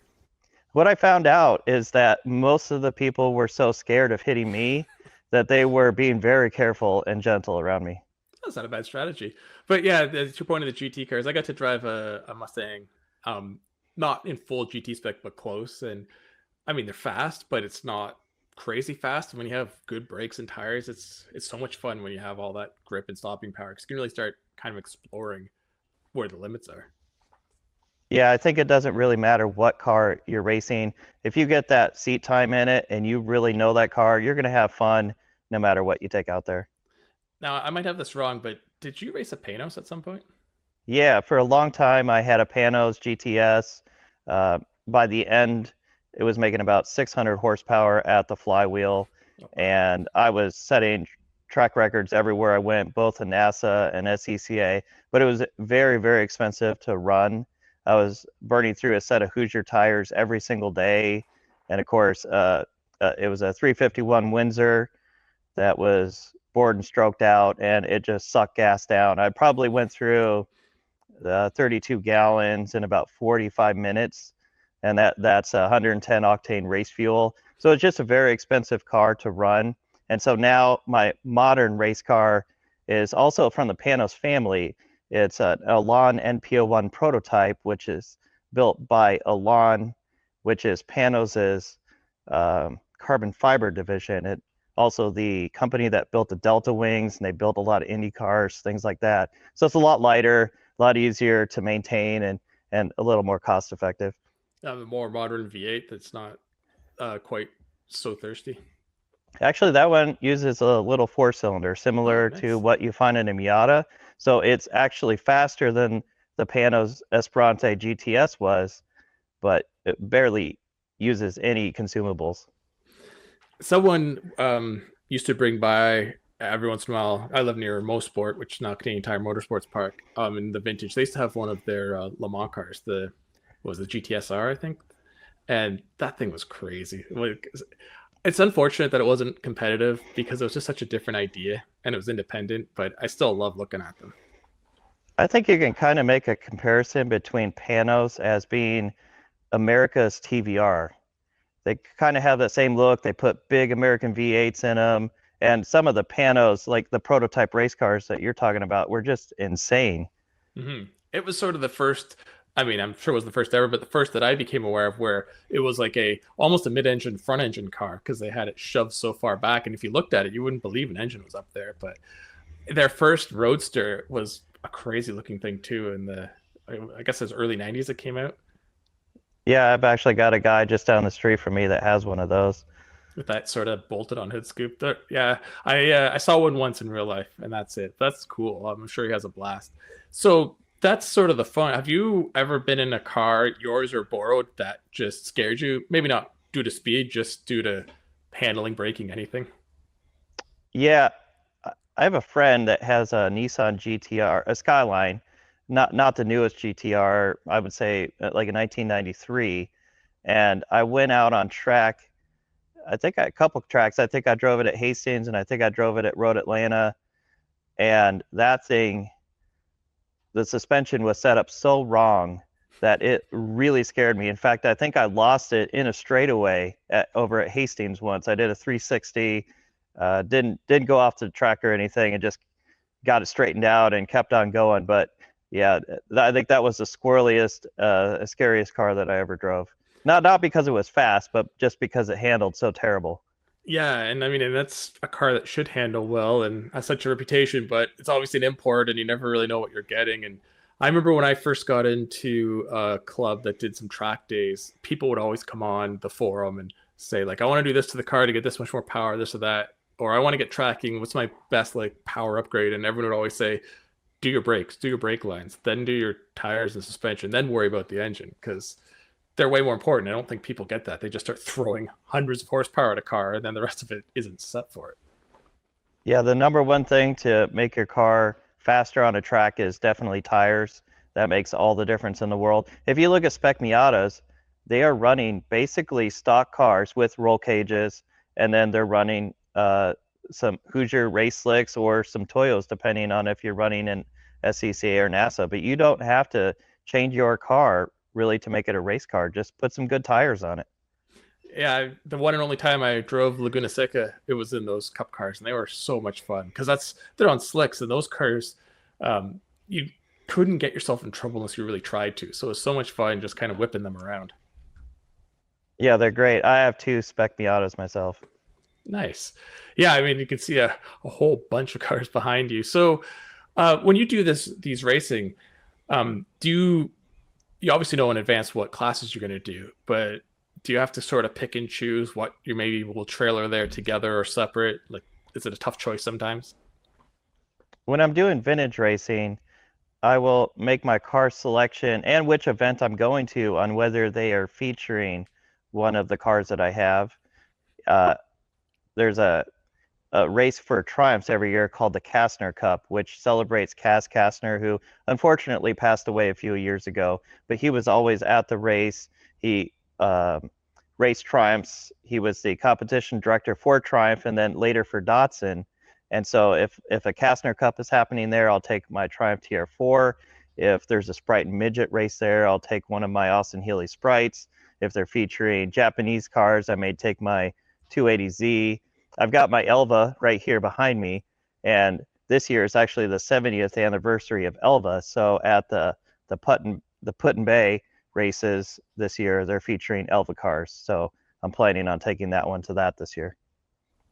What I found out is that most of the people were so scared of hitting me that they were being very careful and gentle around me. That's not a bad strategy. But yeah, to your point of the GT cars, I got to drive a Mustang, not in full GT spec, but close. And I mean, they're fast, but it's not crazy fast. And when you have good brakes and tires, it's so much fun when you have all that grip and stopping power, because you can really start kind of exploring where the limits are. Yeah, I think it doesn't really matter what car you're racing. If you get that seat time in it and you really know that car, you're going to have fun no matter what you take out there. Now, I might have this wrong, but did you race a Panos at some point? Yeah, for a long time, I had a Panos GTS. Uh, by the end, it was making about 600 horsepower at the flywheel, Oh, wow. and I was setting track records everywhere I went, both in NASA and SCCA. But it was very, very expensive to run. I was burning through a set of Hoosier tires every single day, and of course, it was a 351 Windsor that was bored and stroked out, and it just sucked gas down. I probably went through 32 gallons in about 45 minutes, and that's 110 octane race fuel. So it's just a very expensive car to run. And so now my modern race car is also from the Panos family. It's an Elan NP01 prototype, which is built by Elan, which is Panos's carbon fiber division. It also the company that built the Delta Wings, and they built a lot of Indy cars, things like that. So it's a lot lighter, a lot easier to maintain, and a little more cost effective. A more modern V8 that's not quite so thirsty. Actually, that one uses a little 4-cylinder, similar nice. to what you find in a Miata. So it's actually faster than the Panos Esperante GTS was, but it barely uses any consumables. Someone used to bring by every once in a while. I live near Mosport, which is now Canadian Tire Motorsports Park. In the vintage, they used to have one of their Le Mans cars. The GTSR, I think, and that thing was crazy. Like, it's unfortunate that it wasn't competitive because it was just such a different idea and it was independent. But I still love looking at them. I think you can kind of make a comparison between Panos as being America's TVR. They kind of have that same look. They put big American V8s in them. And some of the Panos, like the prototype race cars that you're talking about, were just insane. Mm-hmm. It was sort of the first. I mean, I'm sure it was the first ever, but the first that I became aware of where it was like almost a mid-engine front-engine car, because they had it shoved so far back, and if you looked at it, you wouldn't believe an engine was up there. But their first Roadster was a crazy-looking thing too. In I guess it was early '90s it came out. Yeah, I've actually got a guy just down the street from me that has one of those. With that sort of bolted on hood scoop. Yeah, I saw one once in real life, and that's it. That's cool. I'm sure he has a blast. So that's sort of the fun. Have you ever been in a car, yours or borrowed, that just scared you? Maybe not due to speed, just due to handling, braking, anything? Yeah, I have a friend that has a Nissan GTR, a Skyline, not the newest GTR, I would say like a 1993. And I went out on track. I think a couple of tracks. I think I drove it at Hastings, and I think I drove it at Road Atlanta. And that thing, the suspension was set up so wrong that it really scared me. In fact, I think I lost it in a straightaway over at Hastings once. I did a 360, didn't go off the track or anything, and just got it straightened out and kept on going. But yeah, I think that was the squirreliest, scariest car that I ever drove. Not because it was fast, but just because it handled so terrible. Yeah, and I mean, and that's a car that should handle well and has such a reputation, but it's obviously an import and you never really know what you're getting. And I remember when I first got into a club that did some track days, people would always come on the forum and say, like, I want to do this to the car to get this much more power, this or that, or I want to get tracking. What's my best like power upgrade? And everyone would always say, do your brakes, do your brake lines, then do your tires and suspension, then worry about the engine, because they're way more important. I don't think people get that. They just start throwing hundreds of horsepower at a car, and then the rest of it isn't set for it. Yeah, the number one thing to make your car faster on a track is definitely tires. That makes all the difference in the world. If you look at spec Miatas, they are running basically stock cars with roll cages, and then they're running some Hoosier race slicks or some Toyos, depending on if you're running in SCCA or NASA. But you don't have to change your car really to make it a race car. Just put some good tires on it. Yeah, the one and only time I drove Laguna Seca, it was in those cup cars, and they were so much fun because they're on slicks, and those cars, you couldn't get yourself in trouble unless you really tried to. So it was so much fun just kind of whipping them around. Yeah, they're great. I have 2 spec Miatas myself. Nice. Yeah, I mean, you can see a whole bunch of cars behind you. So when you do these racing, do you obviously know in advance what classes you're going to do, but do you have to sort of pick and choose what you maybe will trailer there together or separate? Like, is it a tough choice sometimes? When I'm doing vintage racing, I will make my car selection and which event I'm going to on whether they are featuring one of the cars that I have. Uh, there's a race for triumphs every year called the Kastner Cup, which celebrates Kaz Kastner, who unfortunately passed away a few years ago. But he was always at the race. He raced triumphs. He was the competition director for Triumph and then later for Datsun. And so if a Kastner Cup is happening there, I'll take my Triumph TR4. If there's a Sprite and Midget race there, I'll take one of my Austin Healey Sprites. If they're featuring Japanese cars, I may take my 280Z. I've got my Elva right here behind me, and this year is actually the 70th anniversary of Elva. So at the Put in Bay races this year, they're featuring Elva cars. So I'm planning on taking that one to that this year.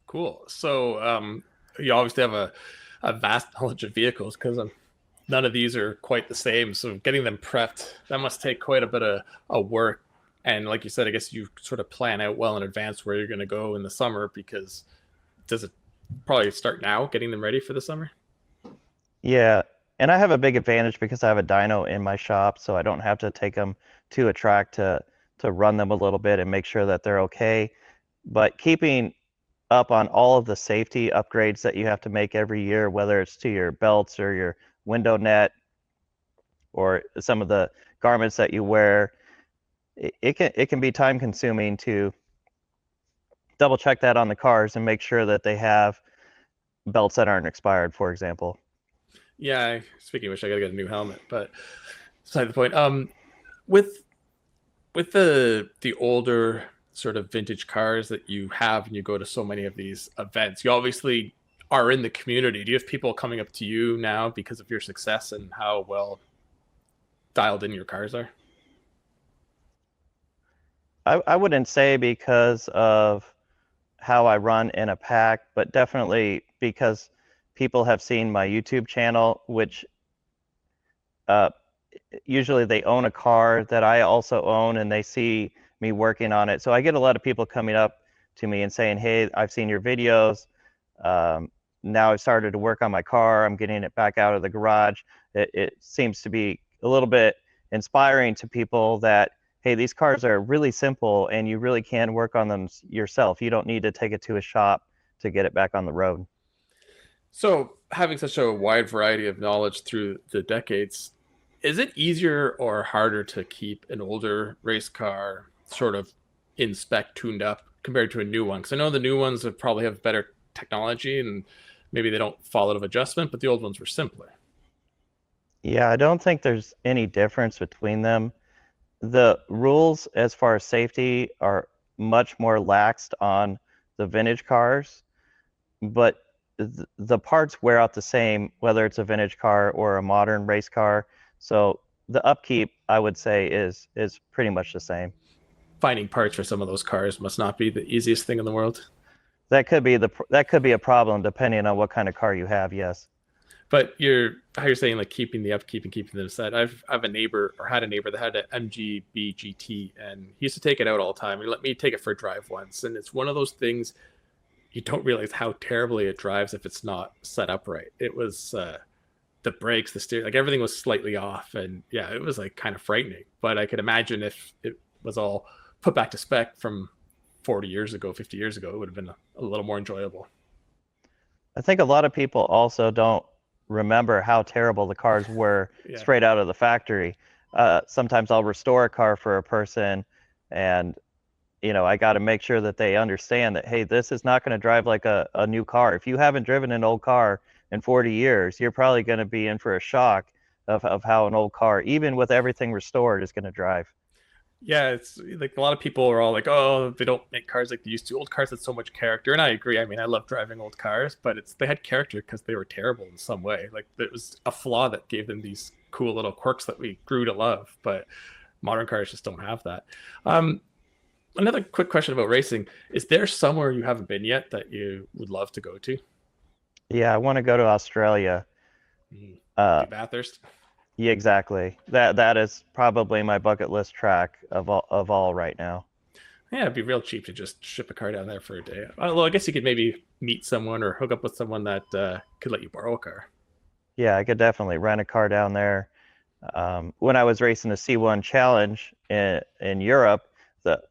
Cool. So you obviously have a vast knowledge of vehicles because none of these are quite the same. So getting them prepped, that must take quite a bit of work. And like you said, I guess you sort of plan out well in advance where you're going to go in the summer, because does it probably start now getting them ready for the summer? Yeah, and I have a big advantage because I have a dyno in my shop, so I don't have to take them to a track to run them a little bit and make sure that they're okay. But keeping up on all of the safety upgrades that you have to make every year, whether it's to your belts or your window net or some of the garments that you wear, it can be time consuming to double check that on the cars and make sure that they have belts that aren't expired, for example. Yeah, speaking of which, I gotta get a new helmet. But beside the point, with the older sort of vintage cars that you have and you go to so many of these events, you obviously are in the community. Do you have people coming up to you now because of your success and how well dialed in your cars are? I wouldn't say because of how I run in a pack, but definitely because people have seen my YouTube channel, which uh, usually they own a car that I also own and they see me working on it. So I get a lot of people coming up to me and saying, hey, I've seen your videos. Now I've started to work on my car. I'm getting it back out of the garage. It seems to be a little bit inspiring to people that, hey, these cars are really simple and you really can work on them yourself. You don't need to take it to a shop to get it back on the road. So having such a wide variety of knowledge through the decades, is it easier or harder to keep an older race car sort of in spec tuned up compared to a new one? Because I know the new ones would probably have better technology and maybe they don't fall out of adjustment, but the old ones were simpler. Yeah, I don't think there's any difference between them. The rules as far as safety are much more laxed on the vintage cars, but the parts wear out the same, whether it's a vintage car or a modern race car. So the upkeep, I would say, is pretty much the same. Finding parts for some of those cars must not be the easiest thing in the world. That could be a problem depending on what kind of car you have. Yes. But how you're saying like keeping the upkeep and keeping them aside. I have a neighbor or had a neighbor that had an MGB GT and he used to take it out all the time. He let me take it for a drive once, and it's one of those things you don't realize how terribly it drives if it's not set up right. It was the brakes, the steering, like everything was slightly off, and yeah, it was like kind of frightening. But I could imagine if it was all put back to spec from 40 years ago, 50 years ago, it would have been a little more enjoyable. I think a lot of people also don't remember how terrible the cars were Yeah. straight out of the factory. Sometimes I'll restore a car for a person and I got to make sure that they understand that, hey, this is not going to drive like a new car. If you haven't driven an old car in 40 years, you're probably going to be in for a shock of how an old car, even with everything restored, is going to drive. Yeah, it's like a lot of people are all like, oh, they don't make cars like they used to. Old cars had so much character, and I agree. I mean, I love driving old cars, but they had character because they were terrible in some way. Like there was a flaw that gave them these cool little quirks that we grew to love. But modern cars just don't have that. Another quick question about racing: is there somewhere you haven't been yet that you would love to go to? Yeah, I want to go to Australia. Mm. Uh, Do Bathurst? yeah, exactly. That is probably my bucket list track of all right now. Yeah, it'd be real cheap to just ship a car down there for a day. Well, I guess you could maybe meet someone or hook up with someone that could let you borrow a car. Yeah, I could definitely rent a car down there. When I was racing the C1 Challenge in Europe,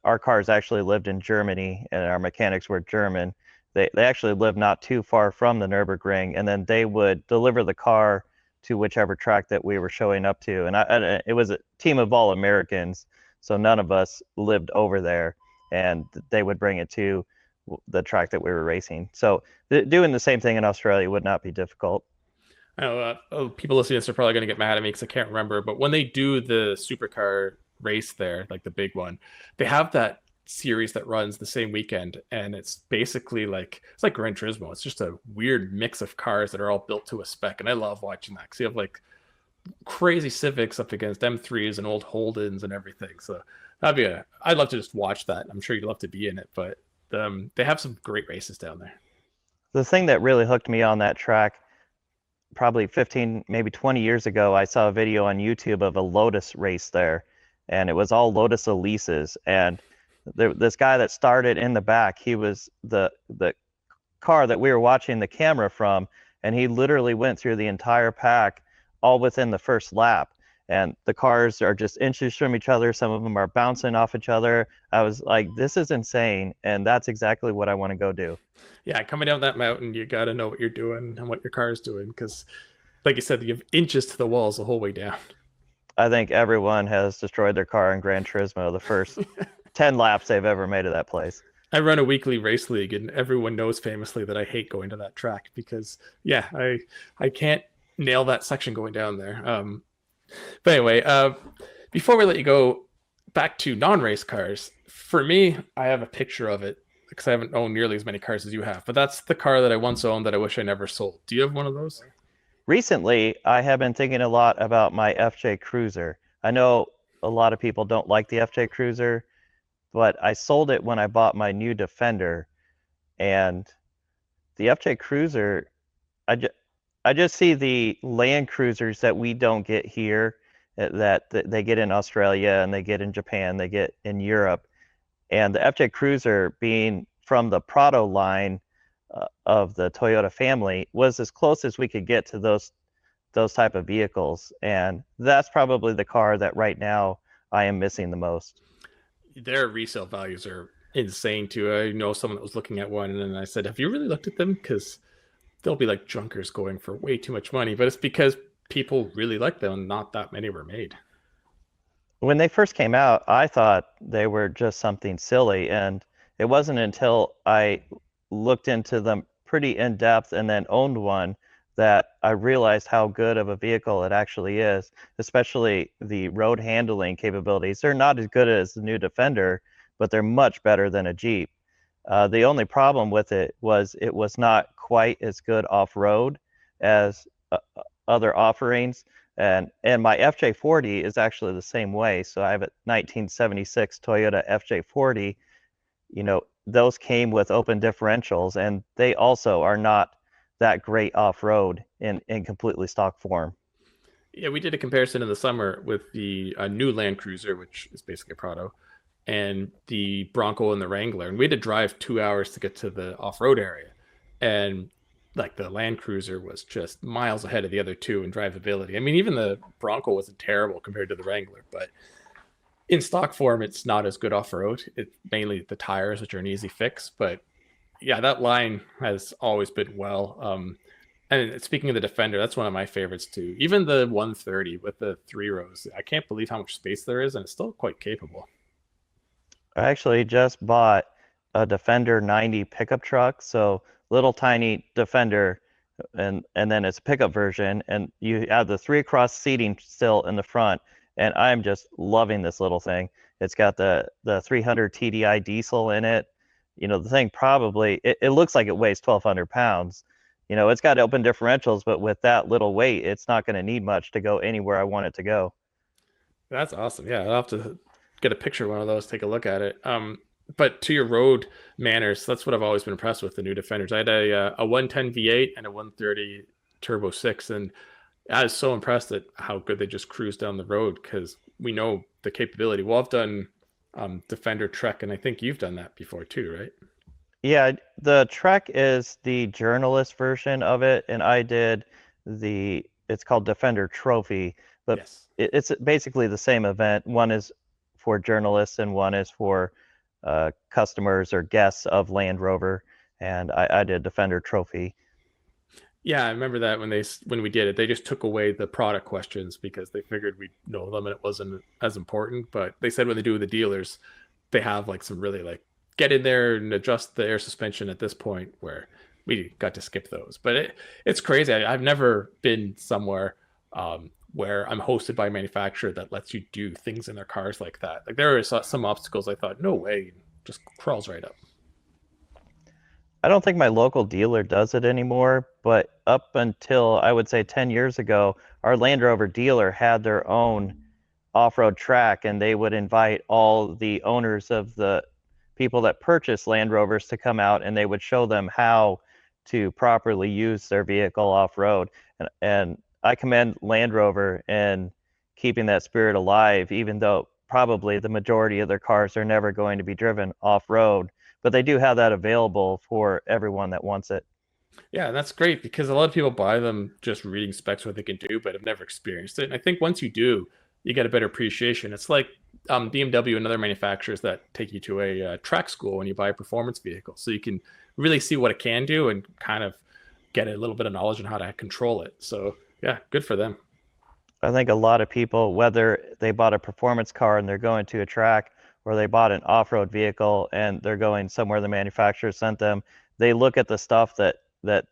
our cars actually lived in Germany, and our mechanics were German. They actually lived not too far from the Nürburgring, and then they would deliver the car to whichever track that we were showing up to. And it was a team of all Americans, so none of us lived over there, and they would bring it to the track that we were racing. So doing the same thing in Australia would not be difficult. I know people listening to this are probably going to get mad at me because I can't remember, but when they do the supercar race there, like the big one, they have that series that runs the same weekend, and it's basically like it's like Gran Turismo. It's just a weird mix of cars that are all built to a spec, and I love watching that because you have like crazy Civics up against M3s and old Holdens and everything. So I'd love to just watch that. I'm sure you'd love to be in it, but they have some great races down there. The thing that really hooked me on that track probably 15, maybe 20 years ago, I saw a video on YouTube of a Lotus race there, and it was all Lotus Elises. And this guy that started in the back, he was the car that we were watching the camera from, and he literally went through the entire pack all within the first lap. And the cars are just inches from each other. Some of them are bouncing off each other. I was like, this is insane, and that's exactly what I want to go do. Yeah, coming down that mountain, you got to know what you're doing and what your car is doing because, like you said, you have inches to the walls the whole way down. I think everyone has destroyed their car in Gran Turismo the first 10 laps they've ever made of that place. I run a weekly race league, and everyone knows famously that I hate going to that track because, yeah, I can't nail that section going down there. But anyway, before we let you go, back to non-race cars. For me, I have a picture of it because I haven't owned nearly as many cars as you have. But that's the car that I once owned that I wish I never sold. Do you have one of those? Recently, I have been thinking a lot about my FJ Cruiser. I know a lot of people don't like the FJ Cruiser, but I sold it when I bought my new Defender. And the FJ Cruiser, I just see the Land Cruisers that we don't get here, that they get in Australia and they get in Japan, they get in Europe. And the FJ Cruiser, being from the Prado line of the Toyota family, was as close as we could get to those type of vehicles. And that's probably the car that right now I am missing the most. Their resale values are insane too. I know someone that was looking at one, and then I said, "Have you really looked at them?" Because they'll be like junkers going for way too much money. But it's because people really like them, and not that many were made. When they first came out, I thought they were just something silly, and it wasn't until I looked into them pretty in depth and then owned one that I realized how good of a vehicle it actually is, especially the road handling capabilities. They're not as good as the new Defender, but they're much better than a Jeep. The only problem with it was not quite as good off-road as other offerings. And my FJ40 is actually the same way. So I have a 1976 Toyota FJ40. You know, those came with open differentials, and they also are not that great off-road in completely stock form. Yeah, we did a comparison in the summer with the new Land Cruiser, which is basically a Prado, and the Bronco and the Wrangler, and we had to drive 2 hours to get to the off-road area, and like the Land Cruiser was just miles ahead of the other two in drivability. I mean, even the Bronco wasn't terrible compared to the Wrangler, but in stock form, it's not as good off-road. It's mainly the tires, which are an easy fix, but yeah, that line has always been well. And speaking of the Defender, that's one of my favorites too. Even the 130 with the 3 rows, I can't believe how much space there is, and it's still quite capable. I actually just bought a Defender 90 pickup truck, so little tiny Defender, and then it's a pickup version, and you have the 3-cross seating still in the front, and I'm just loving this little thing. It's got the 300 TDI diesel in it. You know, the thing probably, it looks like it weighs 1,200 pounds. You know, it's got open differentials, but with that little weight, it's not going to need much to go anywhere I want it to go. That's awesome. Yeah, I'll have to get a picture of one of those, take a look at it. But to your road manners, that's what I've always been impressed with the new Defenders. I had a 110 V8 and a 130 Turbo 6, and I was so impressed at how good they just cruise down the road because we know the capability. Well, I've done Defender Trek, and I think you've done that before too, right? Yeah, the Trek is the journalist version of it, and I did it's called Defender Trophy, but Yes. it's basically the same event. One is for journalists and one is for customers or guests of Land Rover, and I did Defender Trophy. Yeah, I remember that when we did it, they just took away the product questions because they figured we'd know them and it wasn't as important. But they said when they do with the dealers, they have like some really like get in there and adjust the air suspension at this point where we got to skip those. But it's crazy. I've never been somewhere where I'm hosted by a manufacturer that lets you do things in their cars like that. Like there are some obstacles I thought, no way, just crawls right up. I don't think my local dealer does it anymore, but up until I would say 10 years ago, our Land Rover dealer had their own off-road track, and they would invite all the owners of the people that purchase Land Rovers to come out, and they would show them how to properly use their vehicle off-road. And I commend Land Rover in keeping that spirit alive, even though probably the majority of their cars are never going to be driven off-road, but they do have that available for everyone that wants it. Yeah, that's great because a lot of people buy them just reading specs what they can do, but have never experienced it. And I think once you do, you get a better appreciation. It's like BMW and other manufacturers that take you to a track school when you buy a performance vehicle, so you can really see what it can do and kind of get a little bit of knowledge on how to control it. So yeah, good for them. I think a lot of people, whether they bought a performance car and they're going to a track, or they bought an off-road vehicle and they're going somewhere the manufacturer sent them, they look at the stuff that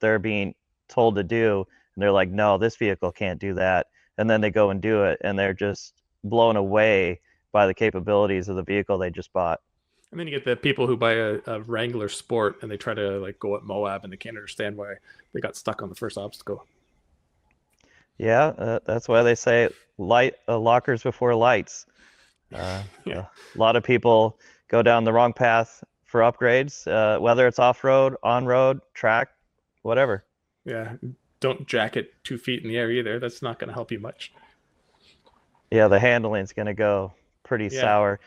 they're being told to do, and they're like, no, this vehicle can't do that. And then they go and do it, and they're just blown away by the capabilities of the vehicle they just bought. And then you get the people who buy a Wrangler Sport and they try to like go at Moab and they can't understand why they got stuck on the first obstacle. Yeah, that's why they say lockers before lights. Yeah. A lot of people go down the wrong path for upgrades, whether it's off-road, on-road, track, whatever. Yeah. Don't jack it 2 feet in the air either. That's not going to help you much. Yeah, the handling's going to go pretty Yeah. sour.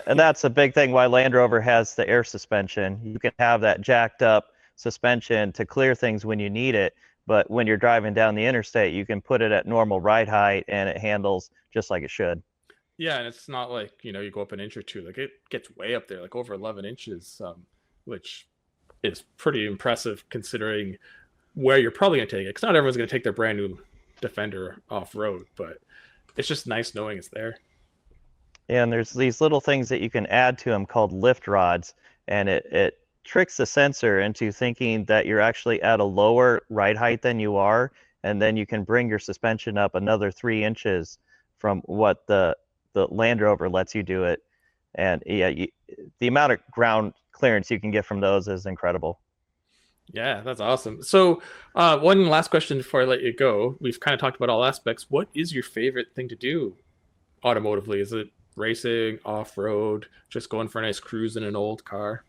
And that's a big thing why Land Rover has the air suspension. You can have that jacked up suspension to clear things when you need it, but when you're driving down the interstate, you can put it at normal ride height and it handles just like it should. Yeah, and it's not like, you go up an inch or two. Like it gets way up there, like over 11 inches, which is pretty impressive considering where you're probably going to take it. Because not everyone's going to take their brand new Defender off road, but it's just nice knowing it's there. And there's these little things that you can add to them called lift rods, and it tricks the sensor into thinking that you're actually at a lower ride height than you are, and then you can bring your suspension up another 3 inches from what the Land Rover lets you do it. And yeah, the amount of ground clearance you can get from those is incredible. Yeah, that's awesome. So, one last question before I let you go. We've kind of talked about all aspects. What is your favorite thing to do automotively? Is it racing, off-road, just going for a nice cruise in an old car?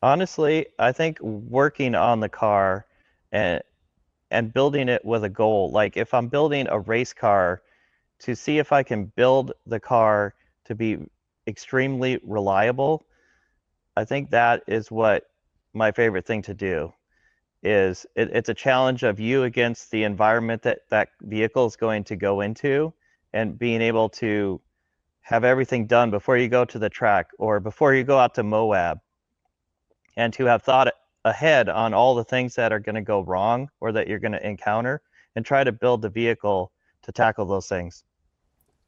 Honestly, I think working on the car and building it with a goal. Like if I'm building a race car, to see if I can build the car to be extremely reliable, I think that is what my favorite thing to do is. It's a challenge of you against the environment that vehicle is going to go into, and being able to have everything done before you go to the track or before you go out to Moab, and to have thought ahead on all the things that are going to go wrong or that you're going to encounter, and try to build the vehicle to tackle those things.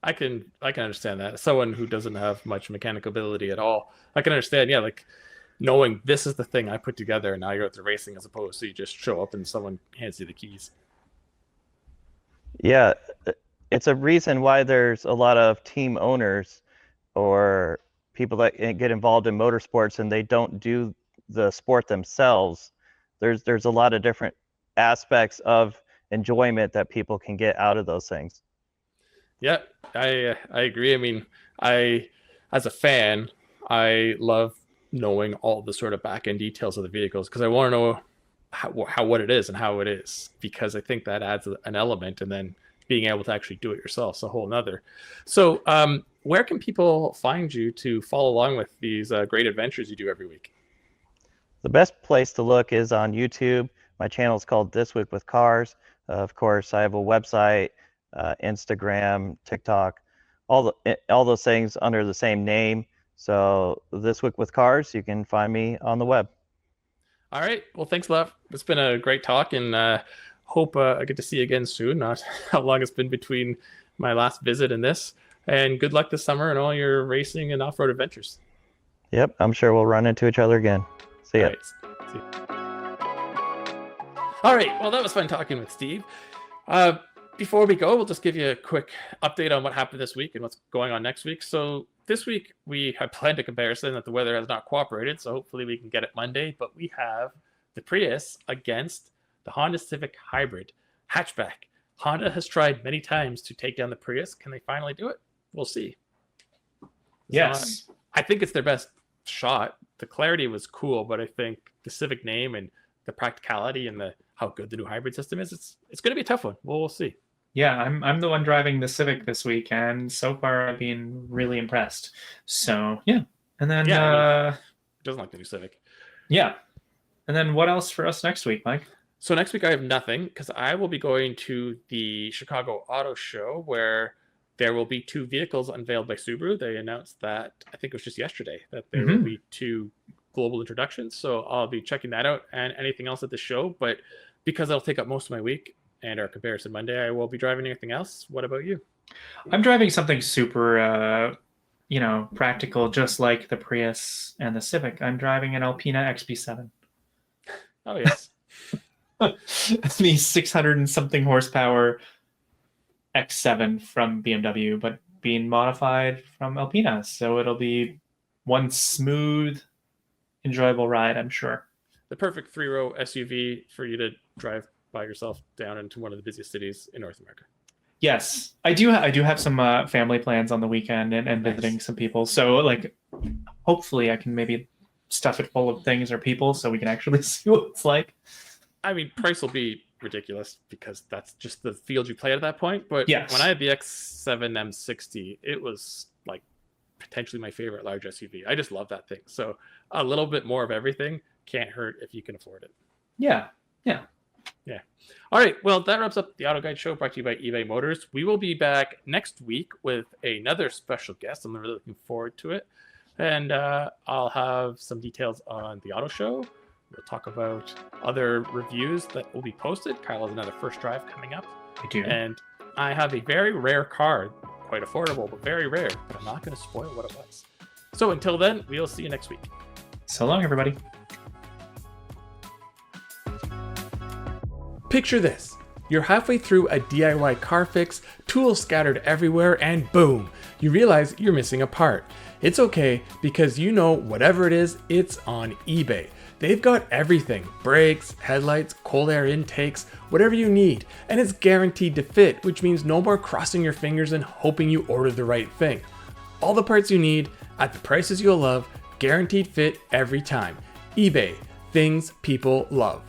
I can understand that. As someone who doesn't have much mechanical ability at all, I can understand. Yeah, like knowing this is the thing I put together, and now you're at the racing as opposed to you just show up and someone hands you the keys. Yeah, it's a reason why there's a lot of team owners or people that get involved in motorsports and they don't do the sport themselves. There's a lot of different aspects of enjoyment that people can get out of those things. Yeah, I agree. I mean, I as a fan, I love knowing all the sort of back end details of the vehicles because I want to know how what it is and how it is, because I think that adds an element, and then being able to actually do it yourself is a whole nother. So where can people find you to follow along with these great adventures you do every week? The best place to look is on YouTube. My channel is called This Week with Cars. Of course, I have a website, Instagram, TikTok, all those things under the same name. So This Week with Cars, you can find me on the web. All right. Well, thanks a lot. It's been a great talk, and hope I get to see you again soon. Not how long it's been between my last visit and this. And good luck this summer and all your racing and off-road adventures. Yep, I'm sure we'll run into each other again. See ya. All right. See ya. All right. Well, that was fun talking with Steve. Before we go, we'll just give you a quick update on what happened this week and what's going on next week. So this week we have planned a comparison that the weather has not cooperated, so hopefully we can get it Monday. But we have the Prius against the Honda Civic Hybrid hatchback. Honda has tried many times to take down the Prius. Can they finally do it? We'll see. Yes. I think it's their best shot. The clarity was cool, but I think the Civic name and the practicality and how good the new hybrid system is, it's going to be a tough one. We'll see. Yeah, I'm the one driving the Civic this week, and so far I've been really impressed. So yeah, and then doesn't like the new Civic. Yeah, and then what else for us next week, Mike? So next week I have nothing because I will be going to the Chicago Auto Show where there will be 2 vehicles unveiled by Subaru. They announced that, I think it was just yesterday, that there will be 2 global introductions. So I'll be checking that out and anything else at the show. But because that'll take up most of my week and our comparison Monday, I will be driving anything else. What about you? I'm driving something super, practical, just like the Prius and the Civic. I'm driving an Alpina XB7. Oh, yes. The 600 and something horsepower X7 from BMW, but being modified from Alpina. So it'll be one smooth, enjoyable ride, I'm sure. The perfect 3-row SUV for you to drive by yourself down into one of the busiest cities in North America. Yes, I do have some family plans on the weekend and visiting some people. So hopefully I can maybe stuff it full of things or people so we can actually see what it's like. I mean, price will be ridiculous because that's just the field you play at that point. But yes, when I had the X7 M60, it was like potentially my favorite large SUV. I just love that thing. So a little bit more of everything can't hurt if you can afford it. Yeah. All right. Well, that wraps up the Auto Guide Show brought to you by eBay Motors. We will be back next week with another special guest. I'm really looking forward to it. And I'll have some details on the auto show. We'll talk about other reviews that will be posted. Kyle has another first drive coming up. I do. And I have a very rare car, quite affordable, but very rare. But I'm not going to spoil what it was. So until then, we'll see you next week. So long, everybody. Picture this. You're halfway through a DIY car fix, tools scattered everywhere, and boom, you realize you're missing a part. It's okay, because you know whatever it is, it's on eBay. They've got everything, brakes, headlights, cold air intakes, whatever you need, and it's guaranteed to fit, which means no more crossing your fingers and hoping you ordered the right thing. All the parts you need, at the prices you'll love, guaranteed fit every time. eBay, things people love.